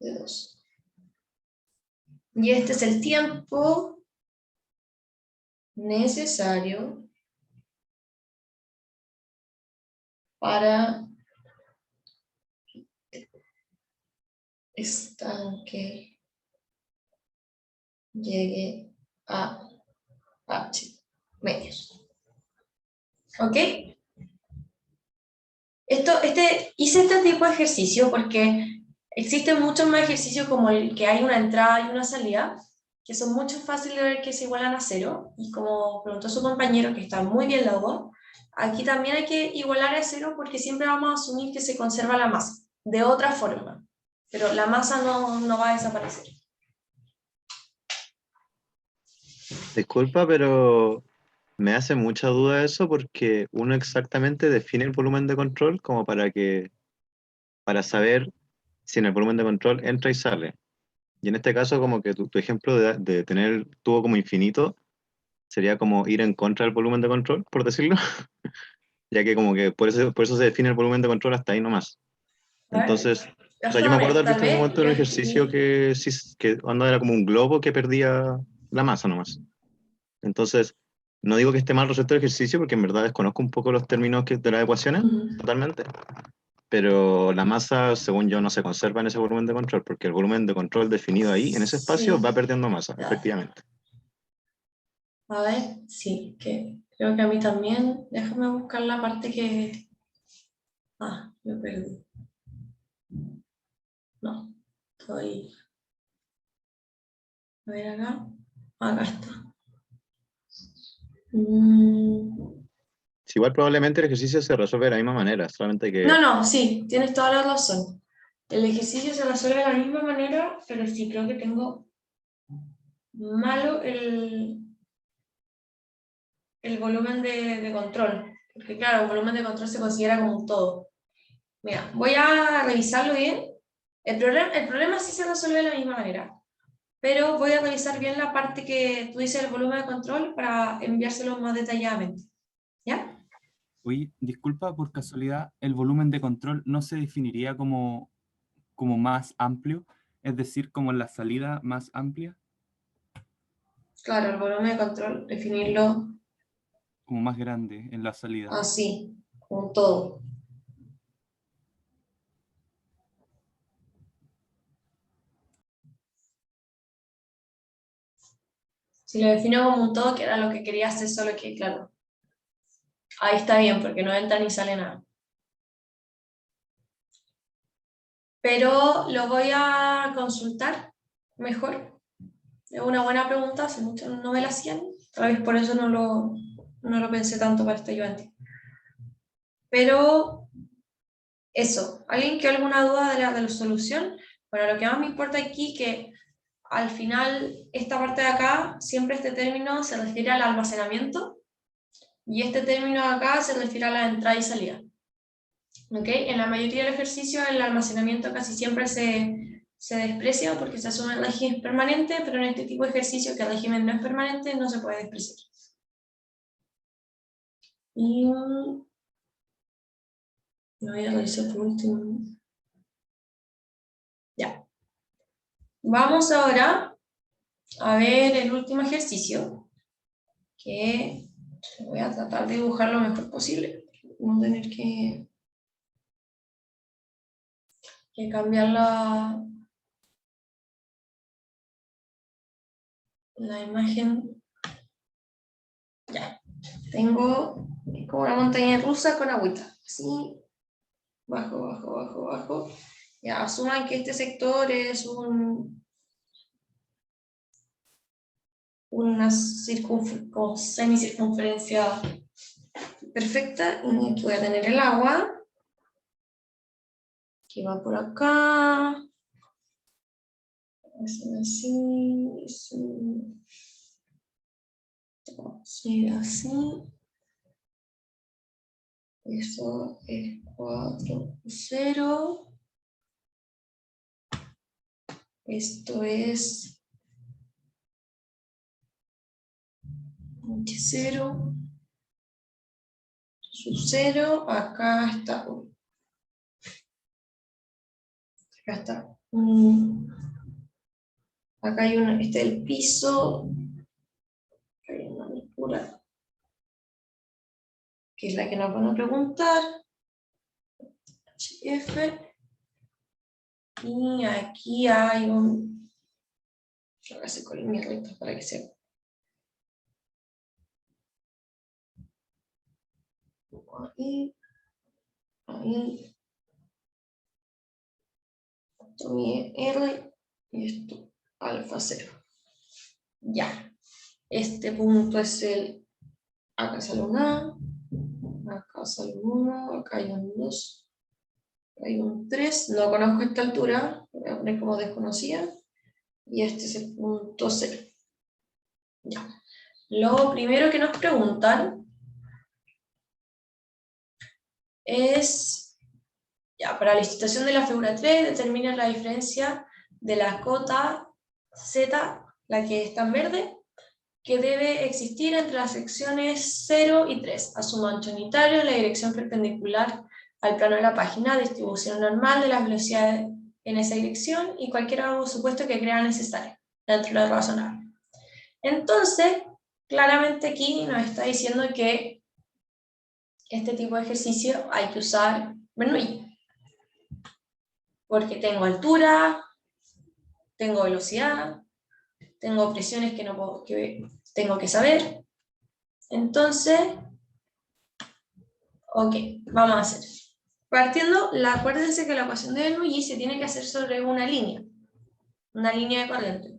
[SPEAKER 1] 2. Y este es el tiempo necesario para estanque llegue a h medios. ¿Ok? Hice este tipo de ejercicio porque existen muchos más ejercicios como el que hay una entrada y una salida, que son mucho fáciles de ver que se igualan a cero, y como preguntó su compañero, que está muy bien los dos, aquí también hay que igualar a cero porque siempre vamos a asumir que se conserva la masa, de otra forma, pero la masa no va a desaparecer.
[SPEAKER 8] Disculpa, pero me hace mucha duda eso porque uno exactamente define el volumen de control como para saber si en el volumen de control entra y sale. Y en este caso, como que tu ejemplo de tener el tubo como infinito sería como ir en contra del volumen de control, por decirlo, ya que como que por eso se define el volumen de control hasta ahí nomás.
[SPEAKER 1] A ver,
[SPEAKER 8] Entonces, o sea, yo me acuerdo haber
[SPEAKER 1] tal
[SPEAKER 8] visto en un
[SPEAKER 1] vez
[SPEAKER 8] momento de un ejercicio que sí, que onda era como un globo que perdía la masa nomás. Entonces, no digo que esté mal respecto al ejercicio, porque en verdad desconozco un poco los términos de las ecuaciones,
[SPEAKER 1] Ujú.
[SPEAKER 8] totalmente. Pero la masa, según yo, no se conserva en ese volumen de control, porque el volumen de control definido ahí, en ese espacio,
[SPEAKER 1] Sí.
[SPEAKER 8] va perdiendo masa,
[SPEAKER 1] Ya.
[SPEAKER 8] efectivamente.
[SPEAKER 1] A ver, sí, que creo que a mí también. Déjame buscar la parte que... Ah, me perdí. No, estoy... A ver acá. Acá está.
[SPEAKER 8] Si igual probablemente el ejercicio se resuelve de la misma manera, solamente que
[SPEAKER 1] No, sí, tienes toda la razón. El ejercicio se resuelve de la misma manera, pero sí creo que tengo malo el volumen de control. Porque claro, el volumen de control se considera como un todo. Mira, voy a revisarlo bien. El problema sí se resuelve de la misma manera, pero voy a revisar bien la parte que tú dices del volumen de control para enviárselo más detalladamente. ¿Ya?
[SPEAKER 4] Oye, disculpa, por casualidad, ¿el volumen de control no se definiría como más amplio? Es decir, como la salida más amplia,
[SPEAKER 1] Claro, el volumen de control, definirlo
[SPEAKER 4] como más grande en la salida.
[SPEAKER 1] así, como un todo. Si lo defino como un todo, que era lo que quería hacer, solo que, claro, ahí está bien, porque no entra ni sale nada. Pero lo voy a consultar mejor. Es una buena pregunta, hace mucho no me la hacían, tal vez por eso no lo pensé tanto para este ayudante. Pero eso, ¿alguien que alguna duda de la solución? Bueno, lo que más me importa aquí es que al final esta parte de acá, siempre este término se refiere al almacenamiento y este término de acá se refiere a la entrada y salida. ¿Okay? En la mayoría de los ejercicios el almacenamiento casi siempre se desprecia porque se asume el régimen permanente, pero en este tipo de ejercicios que el régimen no es permanente no se puede despreciar. Y lo voy a revisar por último. Ya. Vamos ahora a ver el último ejercicio, que voy a tratar de dibujar lo mejor posible, no tener que cambiar la imagen. Ya, tengo como una montaña rusa con agüita, así, bajo, bajo, bajo, bajo. Ya, asuman que este sector es una como semicircunferencia perfecta, y aquí voy a tener el agua, que va por acá, así, así. Eso es 4, 0. Esto es 0, su 0. Acá está. Acá está. Acá hay una, este es el piso. Acá hay una altura, que es la que nos van a preguntar. HF. Y aquí hay un... Yo voy a hacer con mis rectas para que se... ahí, ahí. Esto mide R y esto alfa 0. Ya. Este punto es el... Acá sale un A, acá sale un 1, acá hay un 2, acá hay un 3. No conozco esta altura, voy a poner como desconocida. Y este es el punto 0. Ya. Lo primero que nos preguntan es, ya, para la institución de la figura 3, determina la diferencia de la cota Z, la que está en verde, que debe existir entre las secciones 0 y 3, a su ancho unitario, la dirección perpendicular al plano de la página, distribución normal de las velocidades en esa dirección y cualquier supuesto que crea necesario, dentro de lo razonable. Entonces, claramente aquí nos está diciendo que este tipo de ejercicio hay que usar Bernoulli, porque tengo altura, tengo velocidad, tengo presiones que, tengo que saber. Entonces, ok, vamos a hacer. Partiendo, acuérdense que la ecuación de Bernoulli se tiene que hacer sobre una línea de corriente.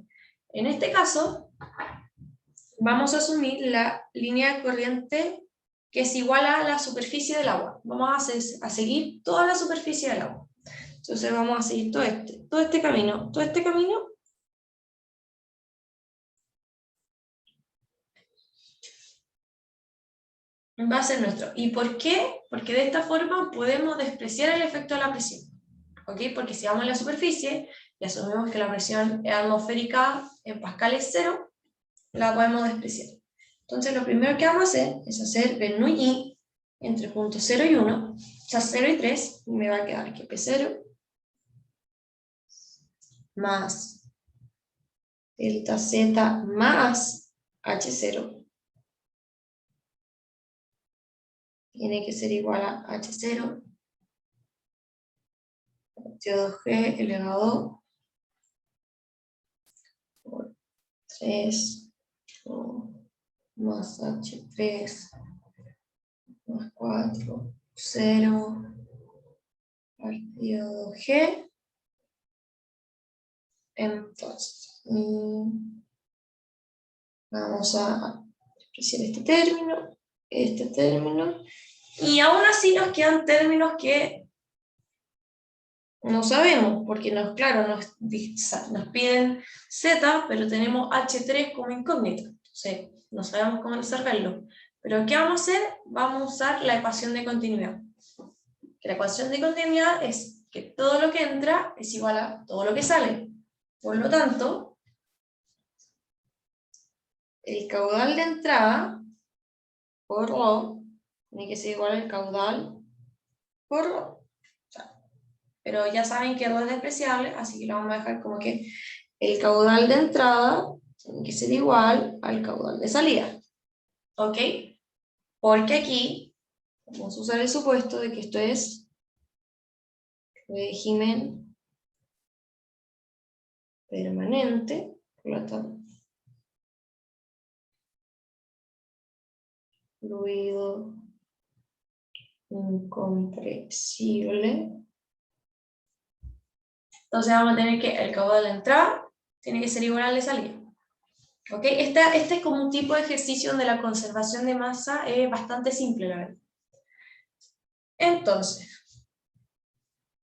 [SPEAKER 1] En este caso, vamos a asumir la línea de corriente que es igual a la superficie del agua. Vamos a seguir toda la superficie del agua. Entonces vamos a seguir todo este camino, va a ser nuestro. ¿Y por qué? Porque de esta forma podemos despreciar el efecto de la presión. ¿Ok? Porque si vamos a la superficie y asumimos que la presión atmosférica en Pascal es 0, la podemos despreciar. Entonces lo primero que vamos a hacer es hacer Bernoulli entre puntos 0 y 1, o sea 0 y 3, y me va a quedar que P0 más delta Z más H0 tiene que ser igual a H0 2G elevado por 3 más H3 más 4, 0 partido 2G. Entonces, vamos a despreciar este término, y aún así nos quedan términos que no sabemos, porque claro, nos piden Z, pero tenemos H3 como incógnito, entonces no sabemos cómo resolverlo. Pero ¿qué vamos a hacer? Vamos a usar la ecuación de continuidad. La ecuación de continuidad es que todo lo que entra es igual a todo lo que sale. Por lo tanto, el caudal de entrada por ρ tiene que ser igual al caudal por ρ. Pero ya saben que ρ es despreciable, así que lo vamos a dejar como que el caudal de entrada tiene que ser igual al caudal de salida. ¿Ok? Porque aquí vamos a usar el supuesto de que esto es régimen permanente, por lo tanto, fluido incompresible. Entonces vamos a tener que el caudal de entrada tiene que ser igual al de salida. ¿Ok? Este es como un tipo de ejercicio donde la conservación de masa es bastante simple, la verdad. Entonces,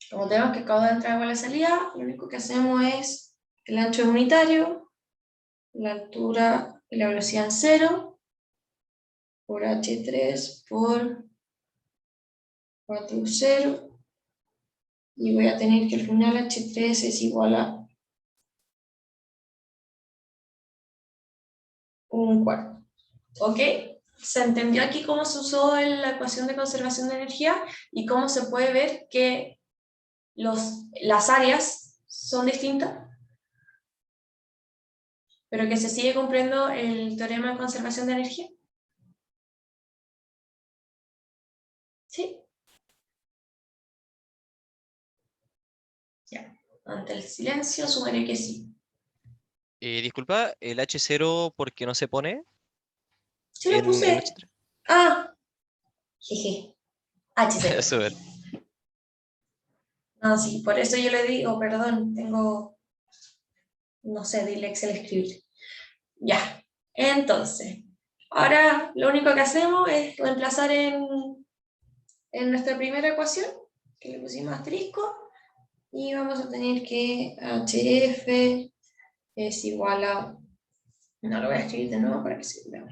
[SPEAKER 1] como tenemos que el caudal de entrada igual a la salida, lo único que hacemos es el ancho es unitario, la altura y la velocidad en 0, por H3 por 4, 0, y voy a tener que al final H3 es igual a 1/4. ¿Ok? ¿Se entendió aquí cómo se usó la ecuación de conservación de energía y cómo se puede ver que las áreas son distintas? Pero que se sigue cumpliendo el teorema de conservación de energía. ¿Sí? Ya. Ante el silencio, sumaré que sí.
[SPEAKER 9] Disculpa, el H0, ¿por qué no se pone
[SPEAKER 1] Sí lo
[SPEAKER 9] en
[SPEAKER 1] puse.
[SPEAKER 9] H3?
[SPEAKER 1] Ah, jeje. H0.
[SPEAKER 9] Súper.
[SPEAKER 1] No, sí, por eso yo le digo, perdón, tengo, no sé, dislexia al escribir. Ya, entonces, ahora lo único que hacemos es reemplazar en nuestra primera ecuación, que le pusimos asterisco, y vamos a tener que HF es igual a, no lo voy a escribir de nuevo para que se vea.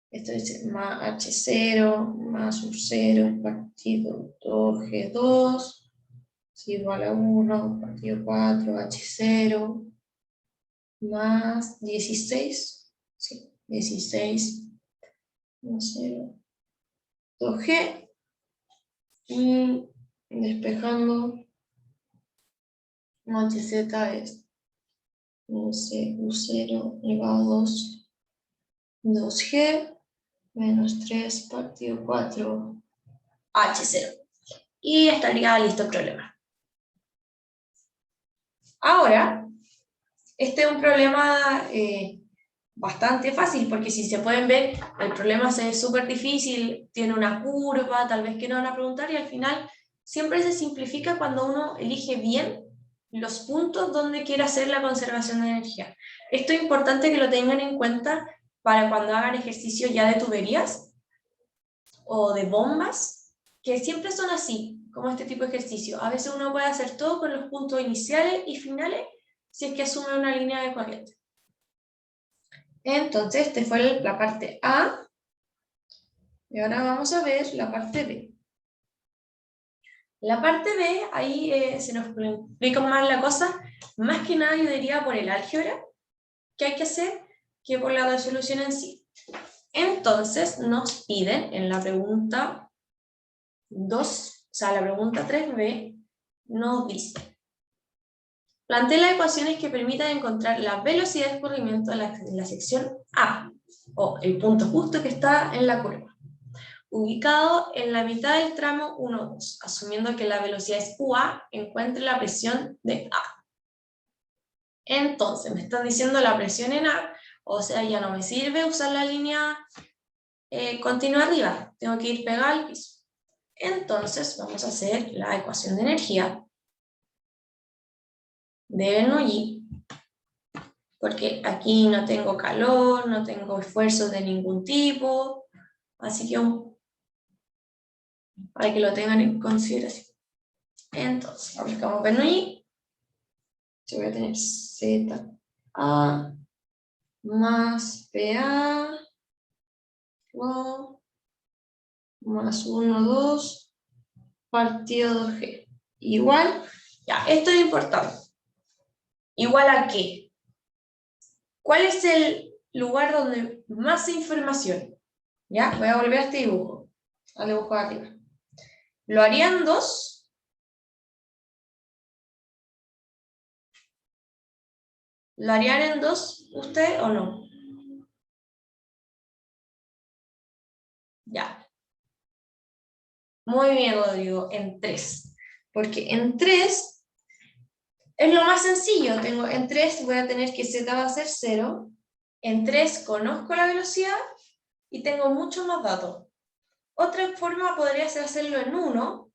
[SPEAKER 1] Esto es más H0 más U0 partido 2G2 es igual a 1 partido 4 H0 más 16, sí, 16 0, 2G, y despejando HZ es U0 elevado a 2, 2G menos 3 partido 4 H0. Y estaría listo el problema. Ahora, este es un problema bastante fácil, porque si se pueden ver, el problema se ve súper difícil, tiene una curva, tal vez que no van a preguntar, y al final siempre se simplifica cuando uno elige bien los puntos donde quiere hacer la conservación de energía. Esto es importante que lo tengan en cuenta para cuando hagan ejercicios ya de tuberías o de bombas, que siempre son así, como este tipo de ejercicio. A veces uno puede hacer todo con los puntos iniciales y finales si es que asume una línea de corriente. Entonces, esta fue la parte A, y ahora vamos a ver la parte B. La parte B, ahí se nos complica más la cosa, más que nada yo diría por el álgebra que hay que hacer, que por la resolución en sí. Entonces, nos piden en la pregunta 2, o sea, la pregunta 3B, nos dice: plantea las ecuaciones que permitan encontrar la velocidad de escurrimiento en la sección A, o el punto justo que está en la curva, ubicado en la mitad del tramo 1,2, asumiendo que la velocidad es UA, encuentre la presión de A. Entonces, me están diciendo la presión en A, o sea, ya no me sirve usar la línea continua arriba, tengo que ir pegada al piso. Entonces, vamos a hacer la ecuación de energía de Bernoulli, porque aquí no tengo calor, no tengo esfuerzo de ningún tipo, así que para que lo tengan en consideración. Entonces, aplicamos Bernoulli, yo voy a tener ZA más PA más 1, 2 partido 2G. Igual, ya, esto es importante. ¿Igual a qué? ¿Cuál es el lugar donde más información? Ya, voy a volver a este dibujo, al dibujo de arriba. ¿Lo harían 2? ¿Lo harían en 2 usted o no? Ya. Muy bien, Rodrigo, en 3. Porque en 3 es lo más sencillo. En 3 voy a tener que Z va a ser 0. En 3 conozco la velocidad y tengo mucho más datos. Otra forma podría ser hacerlo en 1,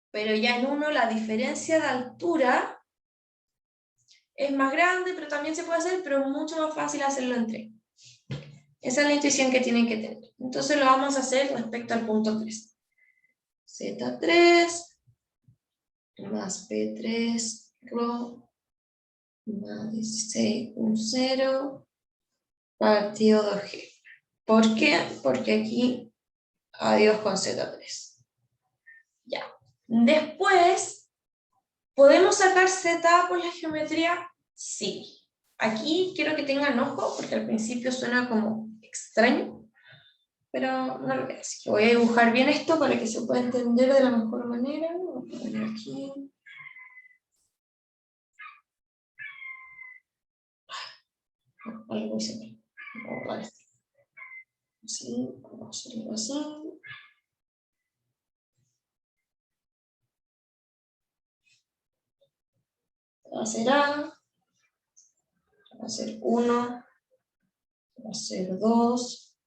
[SPEAKER 1] pero ya en 1 la diferencia de altura es más grande, pero también se puede hacer, pero es mucho más fácil hacerlo en 3. Esa es la intuición que tienen que tener. Entonces lo vamos a hacer respecto al punto 3. Z3 más P3 rho más 16 0 partido 2G. ¿Por qué? Porque aquí adiós con Z3. Ya. Después, ¿podemos sacar Z por la geometría? Sí. Aquí quiero que tengan ojo, porque al principio suena como extraño, pero no lo veas. Voy a dibujar bien esto para que se pueda entender de la mejor manera. Voy a poner aquí. Algo muy simple. Vamos a borrar esto. Así, vamos a hacerlo así. Va a ser A, va a ser 1, va a ser 2.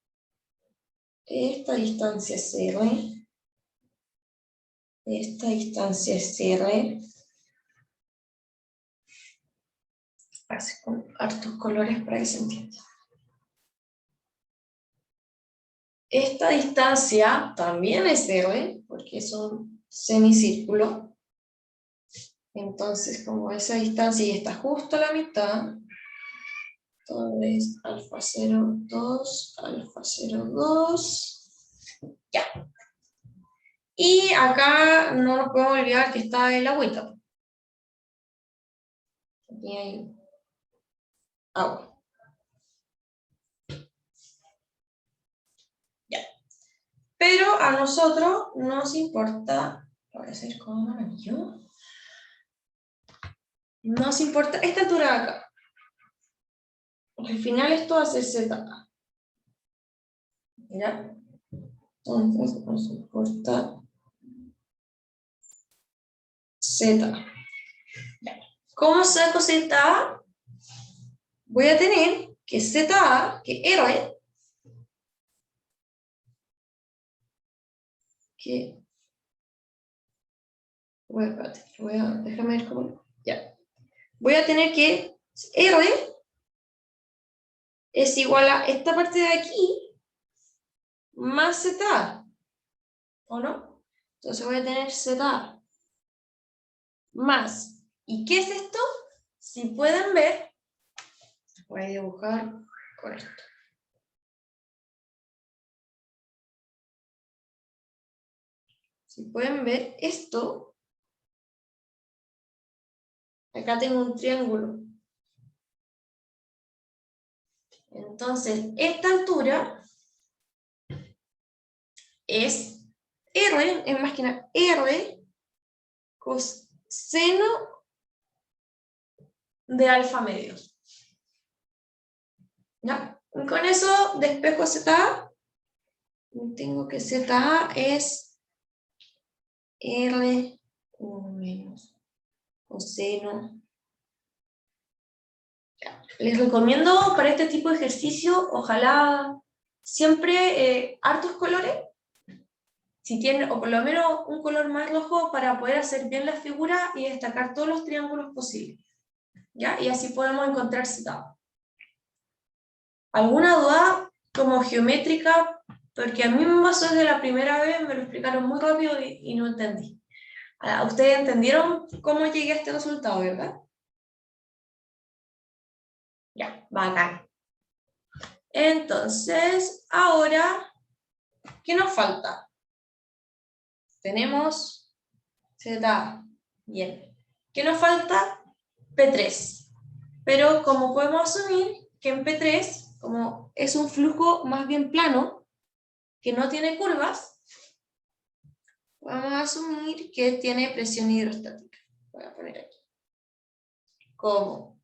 [SPEAKER 1] Esta distancia es R. Esta distancia es R. Así con hartos colores para que se entienda. Esta distancia también es R, porque es un semicírculo. Entonces, como esa distancia y está justo a la mitad, todo es alfa 0, 2, alfa 0, 2. Ya. Y acá no nos podemos olvidar que está el agüita. Aquí hay agua. Ya. Pero a nosotros nos importa, voy a hacer con un amarillo. Nos importa esta altura de acá. Al final esto va a ser Z. ¿Ya? Entonces nos importa Z. Ya. ¿Cómo saco Z? Voy a tener que ZA, que R, que... Bueno, espérate, déjame ver cómo... Ya. Voy a tener que R es igual a esta parte de aquí más ZA, ¿o no? Entonces voy a tener ZA más. ¿Y qué es esto? Si pueden ver, voy a dibujar con esto. Si pueden ver esto, acá tengo un triángulo. Entonces, esta altura es R, es más que nada R coseno de alfa medio. ¿Ya? Y con eso despejo ZA. Tengo que ZA es R menos coseno. Ya. Les recomiendo para este tipo de ejercicio, ojalá siempre hartos colores. Si tienen, o por lo menos un color más rojo para poder hacer bien la figura y destacar todos los triángulos posibles. ¿Ya? Y así podemos encontrar ZA. ¿Alguna duda como geométrica? Porque a mí me pasó que la primera vez me lo explicaron muy rápido y no entendí. ¿Ustedes entendieron cómo llegué a este resultado, verdad? Ya, bacán. Entonces, ahora, ¿qué nos falta? Tenemos Z. Bien. ¿Qué nos falta? P3. Pero como podemos asumir que en P3, como es un flujo más bien plano, que no tiene curvas, vamos a asumir que tiene presión hidrostática. Voy a poner aquí. Como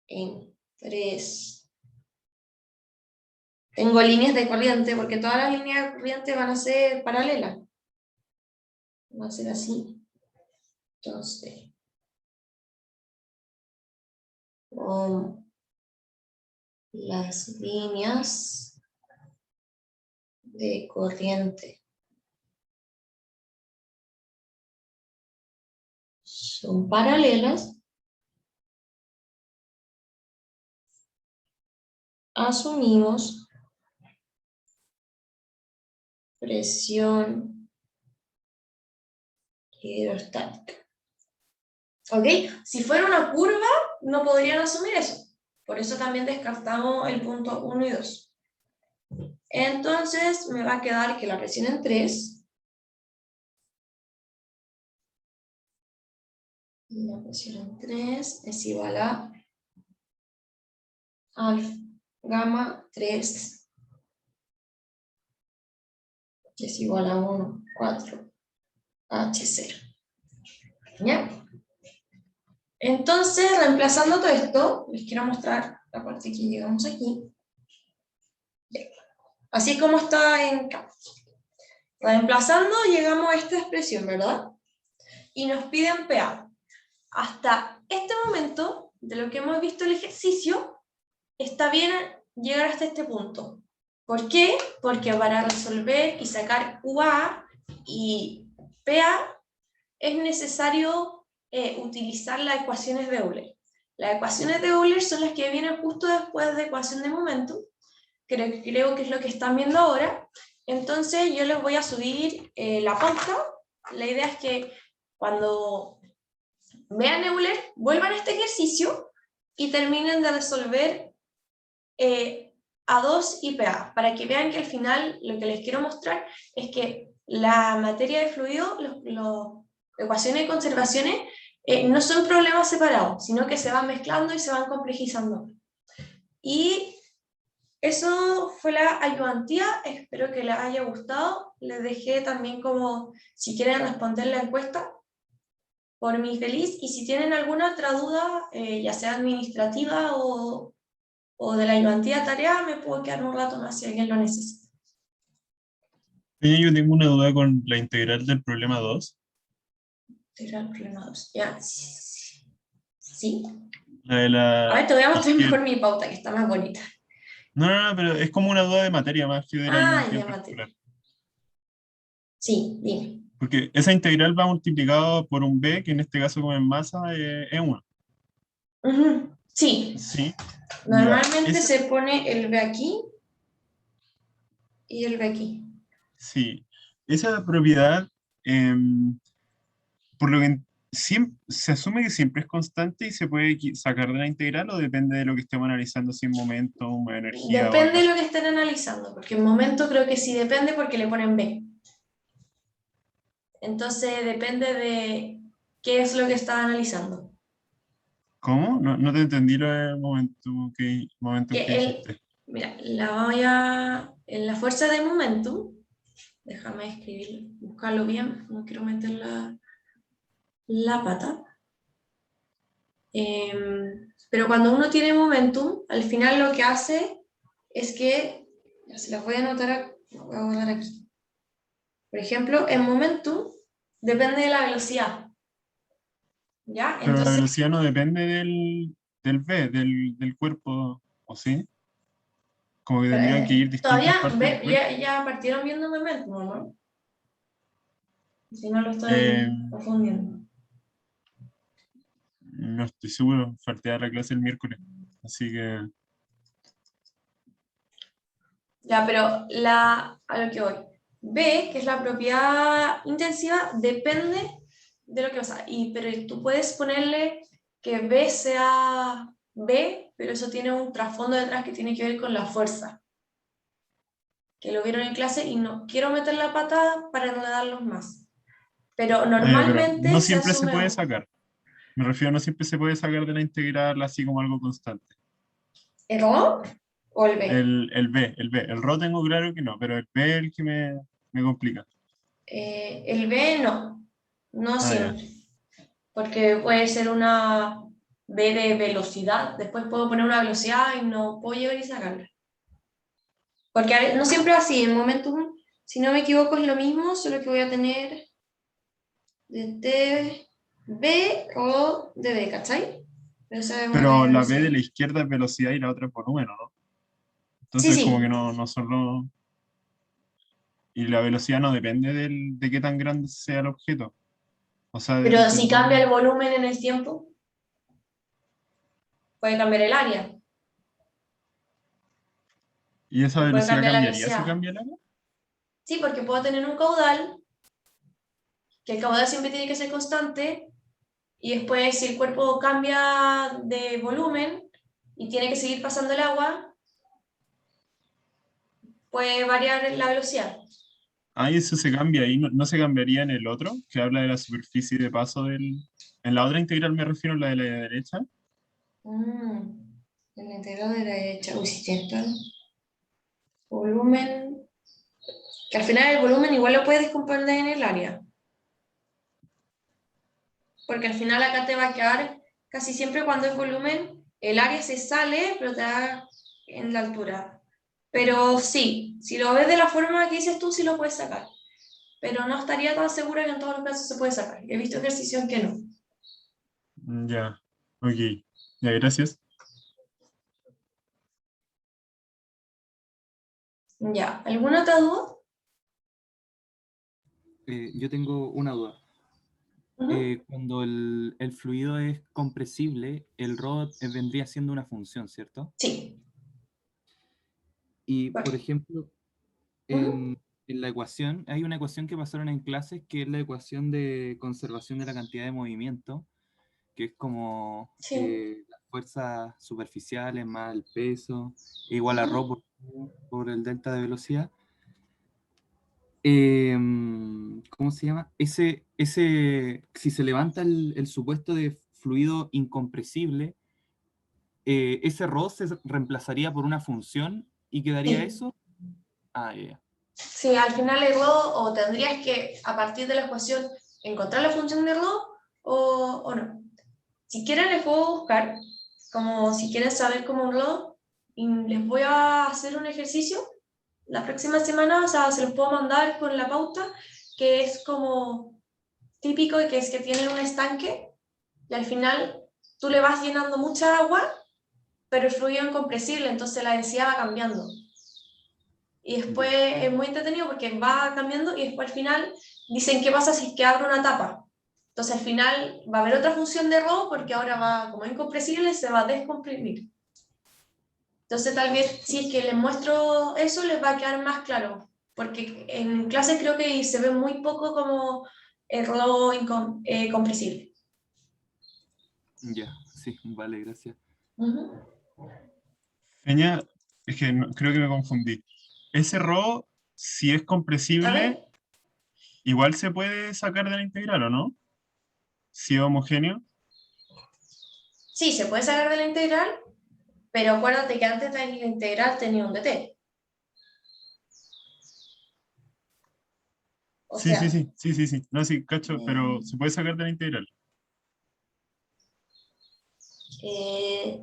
[SPEAKER 1] en 3. Tengo líneas de corriente, porque todas las líneas de corriente van a ser paralelas. Va a ser así. Entonces, con las líneas de corriente son paralelas, asumimos presión hidrostática. ¿Ok? Si fuera una curva, no podrían asumir eso. Por eso también descartamos el punto 1 y 2. Entonces me va a quedar que la presión en 3, la presión en 3 es igual a alfa gamma 3, que es igual a 1, 4, H0. ¿Ya? Entonces, reemplazando todo esto, les quiero mostrar la parte que llegamos aquí. Ya. Así como está en K. Reemplazando, llegamos a esta expresión, ¿verdad? Y nos piden PA. Hasta este momento, de lo que hemos visto el ejercicio, está bien llegar hasta este punto. ¿Por qué? Porque para resolver y sacar UA y PA es necesario utilizar las ecuaciones de Euler. Las ecuaciones de Euler son las que vienen justo después de ecuación de momentum, creo que es lo que están viendo ahora. Entonces yo les voy a subir la pauta. La idea es que cuando vean Euler, vuelvan a este ejercicio y terminen de resolver A2 y PA, para que vean que al final lo que les quiero mostrar es que la materia de fluido, las ecuaciones y conservaciones, no son problemas separados, sino que se van mezclando y se van complejizando. Y eso fue la ayudantía, espero que les haya gustado. Les dejé también como, si quieren responder la encuesta, por mí feliz, y si tienen alguna otra duda, ya sea administrativa o de la ayudantía tarea, me puedo quedar un rato más si alguien lo necesita.
[SPEAKER 7] Yo tengo una duda con la integral del problema 2.
[SPEAKER 1] Integral problema 2, ya, sí. Sí.
[SPEAKER 7] La de la
[SPEAKER 1] A ver, te voy a mostrar
[SPEAKER 7] izquierda.
[SPEAKER 1] mejor mi pauta, que está más bonita.
[SPEAKER 7] No, pero es como una duda de materia más que de la ayudantía
[SPEAKER 1] Ya,
[SPEAKER 7] particular.
[SPEAKER 1] materia. Sí, dime.
[SPEAKER 7] Porque esa integral va multiplicado por un b, que en este caso como en masa es 1.
[SPEAKER 1] Ujú, sí.
[SPEAKER 7] Sí.
[SPEAKER 1] Normalmente
[SPEAKER 7] Ya,
[SPEAKER 1] se pone el B aquí y el B aquí.
[SPEAKER 7] sí. Esa propiedad, por lo que se asume que siempre es constante y se puede sacar de la integral, o depende de lo que estemos analizando, si en momentum, energía o
[SPEAKER 1] Depende
[SPEAKER 7] algo
[SPEAKER 1] de lo
[SPEAKER 7] así.
[SPEAKER 1] que estén analizando, porque en momento creo que sí depende porque le ponen B. Entonces depende de qué es lo que está analizando.
[SPEAKER 7] ¿Cómo? No te entendí lo del momentum que dijiste.
[SPEAKER 1] Mira, en la fuerza de momentum, déjame escribirlo, buscarlo bien, no quiero meter la pata. Pero cuando uno tiene momentum, al final lo que hace es que, ya se las voy a anotar, voy a guardar aquí. Por ejemplo, en momentum depende de la velocidad. ¿Ya?
[SPEAKER 7] Pero la
[SPEAKER 1] Entonces,
[SPEAKER 7] velocidad no depende del v, del cuerpo, ¿o sí? Como que tendrían que ir distintas
[SPEAKER 1] todavía
[SPEAKER 7] partes del cuerpo.
[SPEAKER 1] ya partieron viendo momentum, ¿no? Si no lo
[SPEAKER 7] Eh,
[SPEAKER 1] estoy confundiendo.
[SPEAKER 7] no estoy seguro, falté a la clase el miércoles. Así que,
[SPEAKER 1] Ya, pero a lo que voy. B, que es la propiedad intensiva, depende de lo que pasa. Pero tú puedes ponerle que B sea B, pero eso tiene un trasfondo detrás que tiene que ver con la fuerza. Que lo vieron en clase y no quiero meter la pata para no darlos más. Pero
[SPEAKER 7] pero no
[SPEAKER 1] normalmente se
[SPEAKER 7] siempre se
[SPEAKER 1] asume
[SPEAKER 7] puede sacar. Me refiero, no siempre se puede sacar de la integral así como algo constante.
[SPEAKER 1] ¿el O o el B?
[SPEAKER 7] El RO tengo claro que no, pero el B es el que me complica.
[SPEAKER 1] El B no
[SPEAKER 7] Ah, ya.
[SPEAKER 1] siempre. Porque puede ser una B de velocidad, después puedo poner una velocidad y no puedo llegar y sacarla. Porque no siempre así, en momentum, si no me equivoco, es lo mismo, solo que voy a tener de B o de B, ¿cachai?
[SPEAKER 7] Pero la B de la izquierda es velocidad y la otra es volumen, ¿no?
[SPEAKER 1] Sí,
[SPEAKER 7] Entonces como que
[SPEAKER 1] sí,
[SPEAKER 7] no son los... Y la velocidad no depende de qué tan grande sea el objeto. O sea,
[SPEAKER 1] pero
[SPEAKER 7] del
[SPEAKER 1] si cambia el
[SPEAKER 7] volumen.
[SPEAKER 1] volumen en el tiempo, puede cambiar el área
[SPEAKER 7] ¿Y esa
[SPEAKER 1] y puede
[SPEAKER 7] velocidad
[SPEAKER 1] cambiar la
[SPEAKER 7] cambiaría si
[SPEAKER 1] velocidad.
[SPEAKER 7] cambia el área?
[SPEAKER 1] Sí, porque puedo tener un caudal, que el caudal siempre tiene que ser constante, y después si el cuerpo cambia de volumen y tiene que seguir pasando el agua, puede variar la velocidad.
[SPEAKER 7] Ah, y eso se cambia ahí, no se cambiaría en el otro, que habla de la superficie de paso del... En la otra integral me refiero a la de la derecha.
[SPEAKER 1] En la integral de la derecha, uy, si tiene todo. Volumen, que al final el volumen igual lo puedes descomponer en el área. Porque al final acá te va a quedar, casi siempre cuando es volumen, el área se sale, pero te da en la altura. Pero sí, si lo ves de la forma que dices tú, sí lo puedes sacar. Pero no estaría tan segura que en todos los casos se puede sacar. He visto ejercicios que no.
[SPEAKER 7] Ya, ok. Ya, gracias.
[SPEAKER 1] Ya, ¿alguna otra duda?
[SPEAKER 4] yo tengo una duda.
[SPEAKER 1] Ujú.
[SPEAKER 4] Cuando el fluido es compresible, el rho vendría siendo una función, ¿cierto?
[SPEAKER 1] Sí.
[SPEAKER 4] Y,
[SPEAKER 1] Bueno.
[SPEAKER 4] por ejemplo,
[SPEAKER 1] Ujú.
[SPEAKER 4] en la ecuación, hay una ecuación que pasaron en clases que es la ecuación de conservación de la cantidad de movimiento, que es como
[SPEAKER 1] Sí.
[SPEAKER 4] las fuerzas superficiales más el peso, igual a rho por el delta de velocidad. ¿Cómo se llama? Si se levanta el supuesto de fluido incompresible, ese rho se reemplazaría por una función y quedaría
[SPEAKER 1] Sí.
[SPEAKER 4] eso. Ah, ya.
[SPEAKER 1] Sí, al final el rho, o tendrías que, a partir de la ecuación, encontrar la función de rho o no. Si quieren les puedo buscar, como si quieren saber cómo un rho, y les voy a hacer un ejercicio la próxima semana, o sea, se los puedo mandar con la pauta, que es como típico, que es que tienen un estanque y al final tú le vas llenando mucha agua, pero el fluido es incompresible, entonces la densidad va cambiando. Y después es muy entretenido porque va cambiando y después al final dicen qué pasa si es que abre una tapa. Entonces al final va a haber otra función de rho porque ahora va, como es incompresible, se va a descomprimir. Entonces tal vez si es que les muestro eso les va a quedar más claro, porque en clase creo que se ve muy poco como el rho compresible.
[SPEAKER 4] Ya, sí, vale, gracias.
[SPEAKER 1] Ujú.
[SPEAKER 7] Peña, es que creo que me confundí. Ese rho, si es
[SPEAKER 1] A
[SPEAKER 7] compresible,
[SPEAKER 1] ver,
[SPEAKER 7] igual se puede sacar de la integral, ¿o no? Si es homogéneo.
[SPEAKER 1] sí, se puede sacar de la integral, pero acuérdate que antes de la integral tenía un dt. O
[SPEAKER 7] Sí, sí,
[SPEAKER 1] sea,
[SPEAKER 7] sí, sí, sí, sí. No, sí, cacho, pero se puede sacar de la integral.
[SPEAKER 1] eh,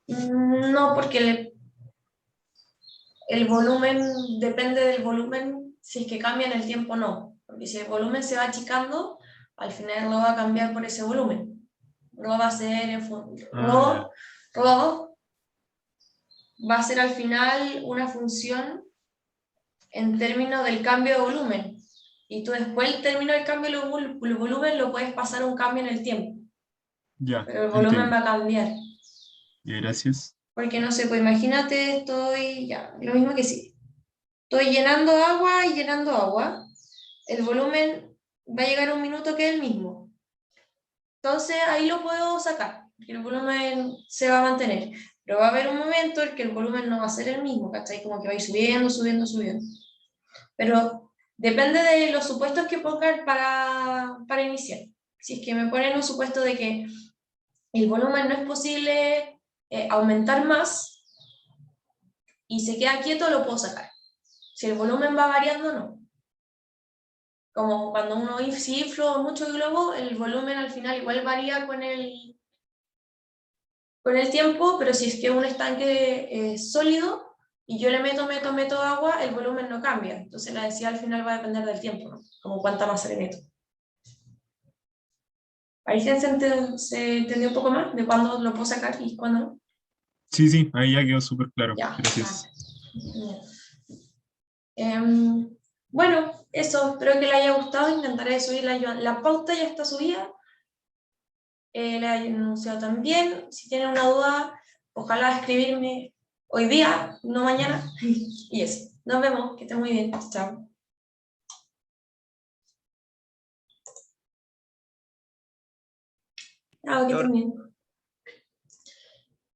[SPEAKER 1] no, porque el volumen depende del volumen, si es que cambia en el tiempo no. Porque si el volumen se va achicando, al final no va a cambiar por ese volumen. Rho va a ser,
[SPEAKER 7] Ah, ya.
[SPEAKER 1] Rho va a ser al final una función en términos del cambio de volumen. Y tú después el término del cambio de volumen lo puedes pasar a un cambio en el tiempo.
[SPEAKER 7] Ya,
[SPEAKER 1] Pero el volumen
[SPEAKER 7] entiendo.
[SPEAKER 1] va a cambiar.
[SPEAKER 7] Y gracias.
[SPEAKER 1] Porque no sé, pues imagínate, estoy ya, lo mismo que sí. Estoy llenando agua y llenando agua. El volumen va a llegar a un minuto que es el mismo. Entonces ahí lo puedo sacar, porque el volumen se va a mantener. Pero va a haber un momento en que el volumen no va a ser el mismo, ¿cachai? Como que va a ir subiendo, subiendo, subiendo. Pero depende de los supuestos que pongan para iniciar. Si es que me ponen un supuesto de que el volumen no es posible aumentar más y se queda quieto, lo puedo sacar. Si el volumen va variando, no. Como cuando uno infla mucho el globo, el volumen al final igual varía con el tiempo, pero si es que un estanque es sólido y yo le meto agua, el volumen no cambia. Entonces la densidad al final va a depender del tiempo, ¿no? Como cuánta masa le meto. Ahí se entendió un poco más de cuándo lo puedo sacar y cuándo no.
[SPEAKER 7] Sí, sí, ahí ya quedó súper claro.
[SPEAKER 1] Ya,
[SPEAKER 7] Gracias.
[SPEAKER 1] bueno, eso, espero que les haya gustado. Intentaré subir la pauta, ya está subida. La he anunciado también. Si tienen una duda, ojalá escribirme hoy día, no mañana. Y eso. Nos vemos, que estén muy bien. Chao. Chao, que estén bien.